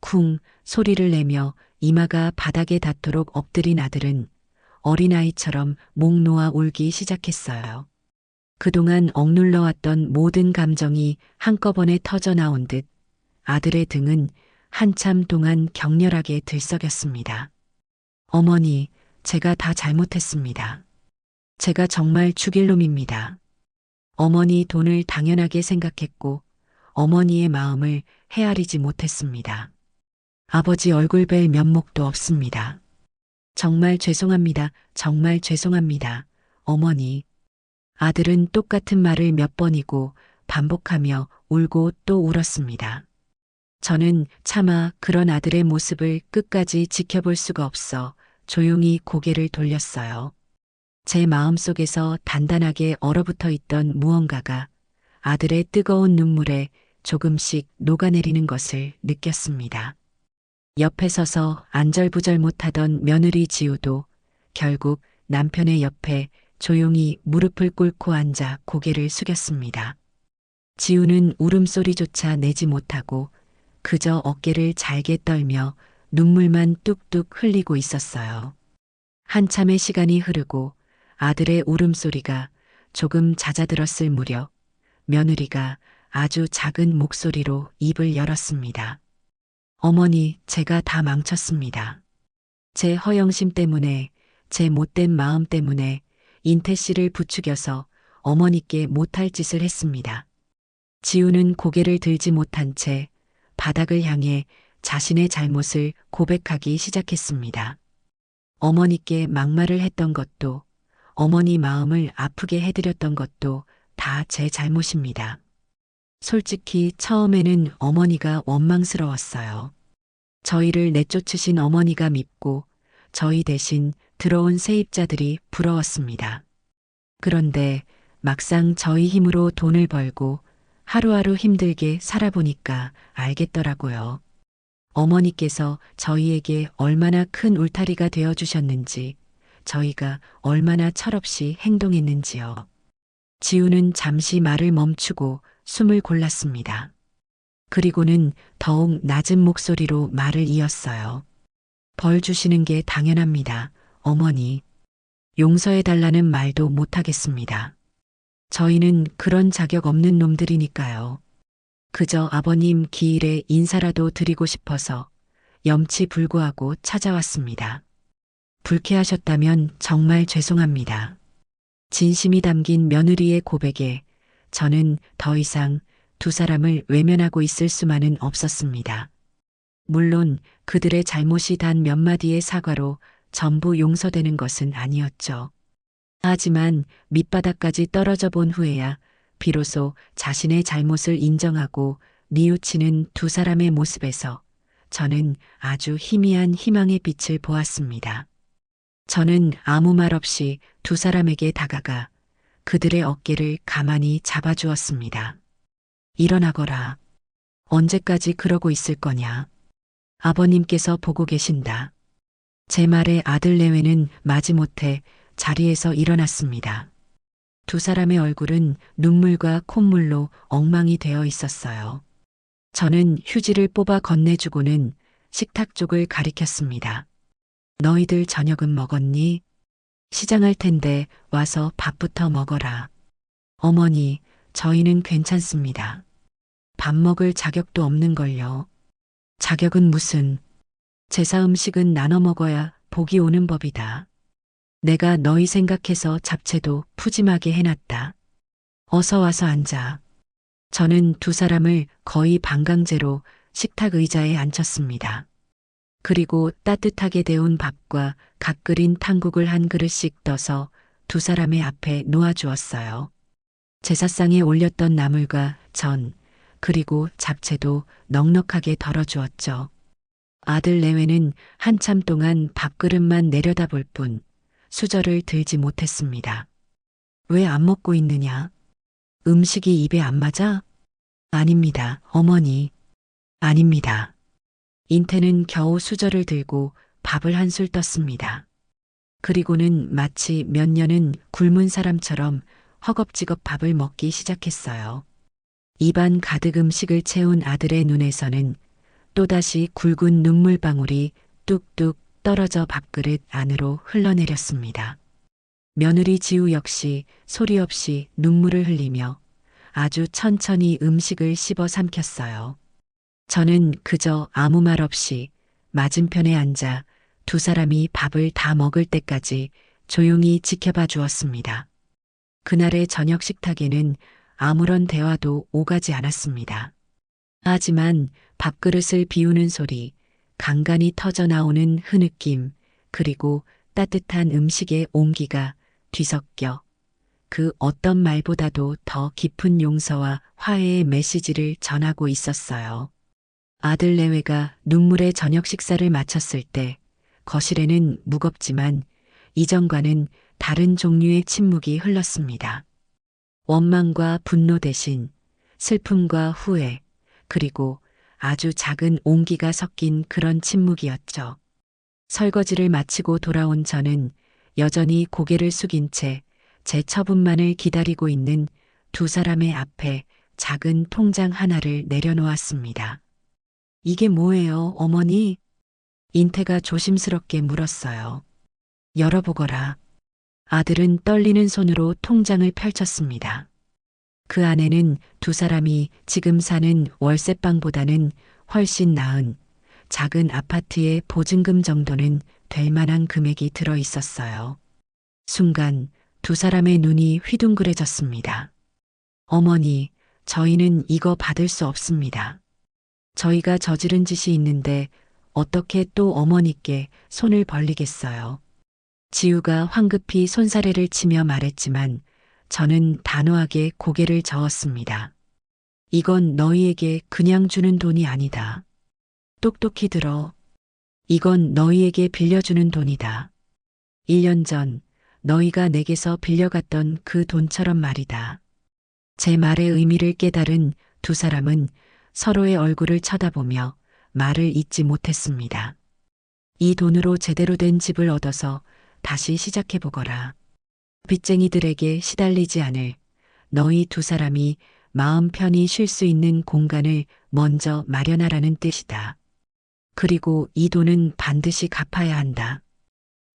A: 쿵 소리를 내며 이마가 바닥에 닿도록 엎드린 아들은 어린아이처럼 목 놓아 울기 시작했어요. 그동안 억눌러왔던 모든 감정이 한꺼번에 터져 나온 듯 아들의 등은 한참 동안 격렬하게 들썩였습니다. 어머니, 제가 다 잘못했습니다. 제가 정말 죽일 놈입니다. 어머니 돈을 당연하게 생각했고 어머니의 마음을 헤아리지 못했습니다. 아버지 얼굴 뵐 면목도 없습니다. 정말 죄송합니다. 정말 죄송합니다. 어머니. 아들은 똑같은 말을 몇 번이고 반복하며 울고 또 울었습니다. 저는 차마 그런 아들의 모습을 끝까지 지켜볼 수가 없어 조용히 고개를 돌렸어요. 제 마음속에서 단단하게 얼어붙어 있던 무언가가 아들의 뜨거운 눈물에 조금씩 녹아내리는 것을 느꼈습니다. 옆에 서서 안절부절 못하던 며느리 지우도 결국 남편의 옆에 조용히 무릎을 꿇고 앉아 고개를 숙였습니다. 지우는 울음소리조차 내지 못하고 그저 어깨를 잘게 떨며 눈물만 뚝뚝 흘리고 있었어요. 한참의 시간이 흐르고 아들의 울음소리가 조금 잦아들었을 무렵 며느리가 아주 작은 목소리로 입을 열었습니다. 어머니, 제가 다 망쳤습니다. 제 허영심 때문에, 제 못된 마음 때문에 인태 씨를 부추겨서 어머니께 못할 짓을 했습니다. 지우는 고개를 들지 못한 채 바닥을 향해 자신의 잘못을 고백하기 시작했습니다. 어머니께 막말을 했던 것도, 어머니 마음을 아프게 해드렸던 것도 다 제 잘못입니다. 솔직히 처음에는 어머니가 원망스러웠어요. 저희를 내쫓으신 어머니가 밉고 저희 대신 들어온 세입자들이 부러웠습니다. 그런데 막상 저희 힘으로 돈을 벌고 하루하루 힘들게 살아보니까 알겠더라고요. 어머니께서 저희에게 얼마나 큰 울타리가 되어주셨는지, 저희가 얼마나 철없이 행동했는지요. 지우는 잠시 말을 멈추고 숨을 골랐습니다. 그리고는 더욱 낮은 목소리로 말을 이었어요. 벌 주시는 게 당연합니다, 어머니. 용서해달라는 말도 못하겠습니다. 저희는 그런 자격 없는 놈들이니까요. 그저 아버님 기일에 인사라도 드리고 싶어서 염치불구하고 찾아왔습니다. 불쾌하셨다면 정말 죄송합니다. 진심이 담긴 며느리의 고백에 저는 더 이상 두 사람을 외면하고 있을 수만은 없었습니다. 물론 그들의 잘못이 단 몇 마디의 사과로 전부 용서되는 것은 아니었죠. 하지만 밑바닥까지 떨어져 본 후에야 비로소 자신의 잘못을 인정하고 뉘우치는 두 사람의 모습에서 저는 아주 희미한 희망의 빛을 보았습니다. 저는 아무 말 없이 두 사람에게 다가가 그들의 어깨를 가만히 잡아주었습니다. 일어나거라. 언제까지 그러고 있을 거냐. 아버님께서 보고 계신다. 제 말에 아들 내외는 마지못해 자리에서 일어났습니다. 두 사람의 얼굴은 눈물과 콧물로 엉망이 되어 있었어요. 저는 휴지를 뽑아 건네주고는 식탁 쪽을 가리켰습니다. 너희들 저녁은 먹었니? 시장할 텐데 와서 밥부터 먹어라. 어머니, 저희는 괜찮습니다. 밥 먹을 자격도 없는걸요. 자격은 무슨. 제사 음식은 나눠 먹어야 복이 오는 법이다. 내가 너희 생각해서 잡채도 푸짐하게 해놨다. 어서 와서 앉아. 저는 두 사람을 거의 반강제로 식탁 의자에 앉혔습니다. 그리고 따뜻하게 데운 밥과 갓 끓인 탕국을 한 그릇씩 떠서 두 사람의 앞에 놓아주었어요. 제사상에 올렸던 나물과 전, 그리고 잡채도 넉넉하게 덜어주었죠. 아들 내외는 한참 동안 밥그릇만 내려다볼 뿐 수저를 들지 못했습니다. 왜 안 먹고 있느냐? 음식이 입에 안 맞아? 아닙니다, 어머니. 아닙니다. 인태는 겨우 수저를 들고 밥을 한술 떴습니다. 그리고는 마치 몇 년은 굶은 사람처럼 허겁지겁 밥을 먹기 시작했어요. 입안 가득 음식을 채운 아들의 눈에서는 또다시 굵은 눈물방울이 뚝뚝 떨어져 밥그릇 안으로 흘러내렸습니다. 며느리 지우 역시 소리 없이 눈물을 흘리며 아주 천천히 음식을 씹어 삼켰어요. 저는 그저 아무 말 없이 맞은편에 앉아 두 사람이 밥을 다 먹을 때까지 조용히 지켜봐 주었습니다. 그날의 저녁 식탁에는 아무런 대화도 오가지 않았습니다. 하지만 밥그릇을 비우는 소리, 간간이 터져 나오는 흐느낌, 그리고 따뜻한 음식의 온기가 뒤섞여 그 어떤 말보다도 더 깊은 용서와 화해의 메시지를 전하고 있었어요. 아들 내외가 눈물의 저녁 식사를 마쳤을 때 거실에는 무겁지만 이전과는 다른 종류의 침묵이 흘렀습니다. 원망과 분노 대신 슬픔과 후회, 그리고 아주 작은 온기가 섞인 그런 침묵이었죠. 설거지를 마치고 돌아온 저는 여전히 고개를 숙인 채 제 처분만을 기다리고 있는 두 사람의 앞에 작은 통장 하나를 내려놓았습니다. 이게 뭐예요, 어머니? 인태가 조심스럽게 물었어요. 열어보거라. 아들은 떨리는 손으로 통장을 펼쳤습니다. 그 안에는 두 사람이 지금 사는 월세방보다는 훨씬 나은 작은 아파트의 보증금 정도는 될 만한 금액이 들어 있었어요. 순간 두 사람의 눈이 휘둥그레졌습니다. 어머니, 저희는 이거 받을 수 없습니다. 저희가 저지른 짓이 있는데 어떻게 또 어머니께 손을 벌리겠어요. 지우가 황급히 손사래를 치며 말했지만 저는 단호하게 고개를 저었습니다. 이건 너희에게 그냥 주는 돈이 아니다. 똑똑히 들어. 이건 너희에게 빌려주는 돈이다. 1년 전 너희가 내게서 빌려갔던 그 돈처럼 말이다. 제 말의 의미를 깨달은 두 사람은 서로의 얼굴을 쳐다보며 말을 잇지 못했습니다. 이 돈으로 제대로 된 집을 얻어서 다시 시작해보거라. 빚쟁이들에게 시달리지 않을 너희 두 사람이 마음 편히 쉴 수 있는 공간을 먼저 마련하라는 뜻이다. 그리고 이 돈은 반드시 갚아야 한다.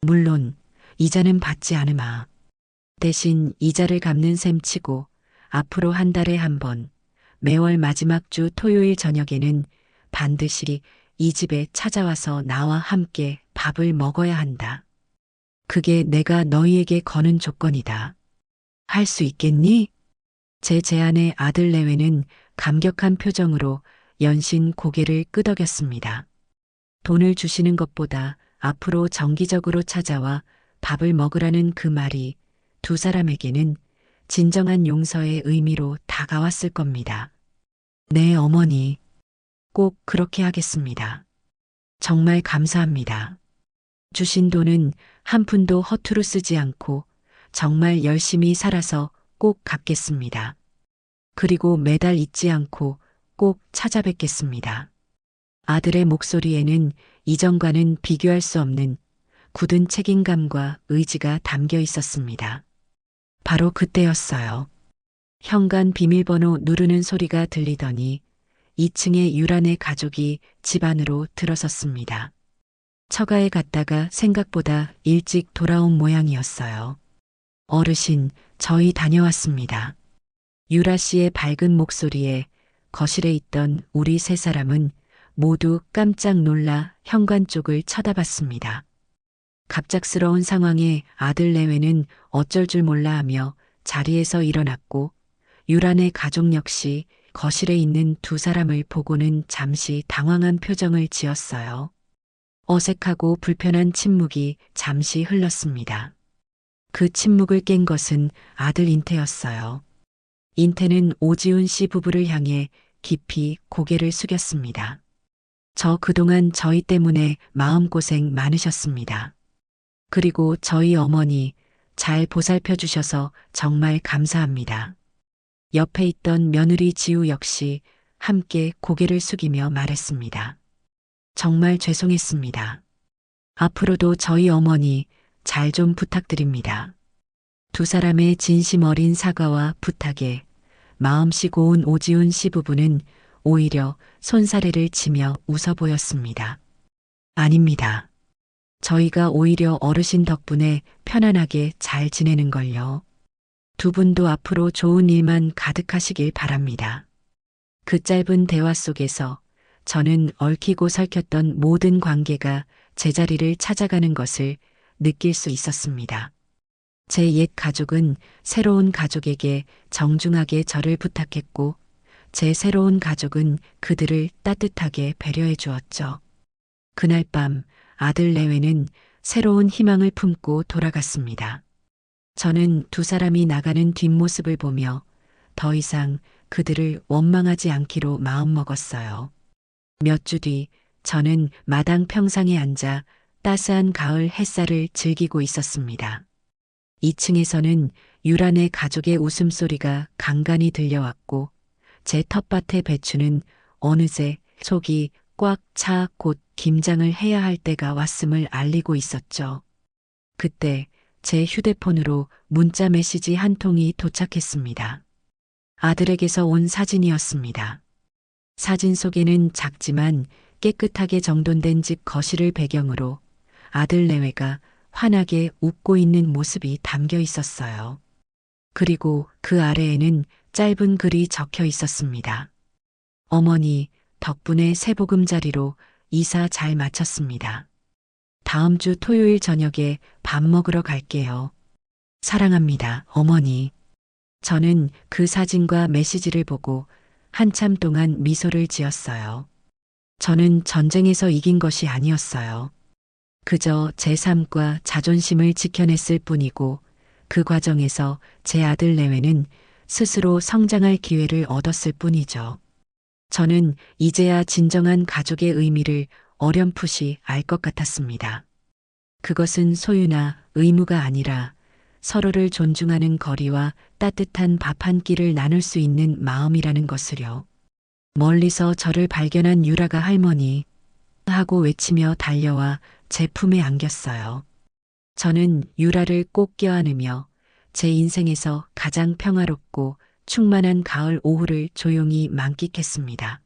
A: 물론 이자는 받지 않으마. 대신 이자를 갚는 셈 치고 앞으로 한 달에 한 번, 매월 마지막 주 토요일 저녁에는 반드시 이 집에 찾아와서 나와 함께 밥을 먹어야 한다. 그게 내가 너희에게 거는 조건이다. 할 수 있겠니? 제 제안에 아들 내외는 감격한 표정으로 연신 고개를 끄덕였습니다. 돈을 주시는 것보다 앞으로 정기적으로 찾아와 밥을 먹으라는 그 말이 두 사람에게는 진정한 용서의 의미로 다가왔을 겁니다. 네, 어머니. 꼭 그렇게 하겠습니다. 정말 감사합니다. 주신 돈은 한 푼도 허투루 쓰지 않고 정말 열심히 살아서 꼭 갚겠습니다. 그리고 매달 잊지 않고 꼭 찾아뵙겠습니다. 아들의 목소리에는 이전과는 비교할 수 없는 굳은 책임감과 의지가 담겨 있었습니다. 바로 그때였어요. 현관 비밀번호 누르는 소리가 들리더니 2층의 유란의 가족이 집 안으로 들어섰습니다. 처가에 갔다가 생각보다 일찍 돌아온 모양이었어요. 어르신, 저희 다녀왔습니다. 유라 씨의 밝은 목소리에 거실에 있던 우리 세 사람은 모두 깜짝 놀라 현관 쪽을 쳐다봤습니다. 갑작스러운 상황에 아들 내외는 어쩔 줄 몰라 하며 자리에서 일어났고 유란의 가족 역시 거실에 있는 두 사람을 보고는 잠시 당황한 표정을 지었어요. 어색하고 불편한 침묵이 잠시 흘렀습니다. 그 침묵을 깬 것은 아들 인태였어요. 인태는 오지훈 씨 부부를 향해 깊이 고개를 숙였습니다. 저 그동안 저희 때문에 마음고생 많으셨습니다. 그리고 저희 어머니 잘 보살펴 주셔서 정말 감사합니다. 옆에 있던 며느리 지우 역시 함께 고개를 숙이며 말했습니다. 정말 죄송했습니다. 앞으로도 저희 어머니 잘 좀 부탁드립니다. 두 사람의 진심 어린 사과와 부탁에 마음씨 고운 오지훈 시부부는 오히려 손사래를 치며 웃어 보였습니다. 아닙니다. 저희가 오히려 어르신 덕분에 편안하게 잘 지내는 걸요. 두 분도 앞으로 좋은 일만 가득하시길 바랍니다. 그 짧은 대화 속에서 저는 얽히고 설켰던 모든 관계가 제자리를 찾아가는 것을 느낄 수 있었습니다. 제 옛 가족은 새로운 가족에게 정중하게 저를 부탁했고, 제 새로운 가족은 그들을 따뜻하게 배려해 주었죠. 그날 밤 아들 내외는 새로운 희망을 품고 돌아갔습니다. 저는 두 사람이 나가는 뒷모습을 보며 더 이상 그들을 원망하지 않기로 마음먹었어요. 몇 주 뒤 저는 마당 평상에 앉아 따스한 가을 햇살을 즐기고 있었습니다. 2층에서는 유란의 가족의 웃음소리가 간간히 들려왔고 제 텃밭의 배추는 어느새 속이 꽉 차 곧 김장을 해야 할 때가 왔음을 알리고 있었죠. 그때 제 휴대폰으로 문자 메시지 한 통이 도착했습니다. 아들에게서 온 사진이었습니다. 사진 속에는 작지만 깨끗하게 정돈된 집 거실을 배경으로 아들 내외가 환하게 웃고 있는 모습이 담겨 있었어요. 그리고 그 아래에는 짧은 글이 적혀 있었습니다. 어머니, 덕분에 새보금자리로 이사 잘 마쳤습니다. 다음 주 토요일 저녁에 밥 먹으러 갈게요. 사랑합니다, 어머니. 저는 그 사진과 메시지를 보고 한참 동안 미소를 지었어요. 저는 전쟁에서 이긴 것이 아니었어요. 그저 제 삶과 자존심을 지켜냈을 뿐이고 그 과정에서 제 아들 내외는 스스로 성장할 기회를 얻었을 뿐이죠. 저는 이제야 진정한 가족의 의미를 어렴풋이 알 것 같았습니다. 그것은 소유나 의무가 아니라 서로를 존중하는 거리와 따뜻한 밥 한 끼를 나눌 수 있는 마음이라는 것을요. 멀리서 저를 발견한 유라가 할머니 하고 외치며 달려와 제 품에 안겼어요. 저는 유라를 꼭 껴안으며 제 인생에서 가장 평화롭고 충만한 가을 오후를 조용히 만끽했습니다.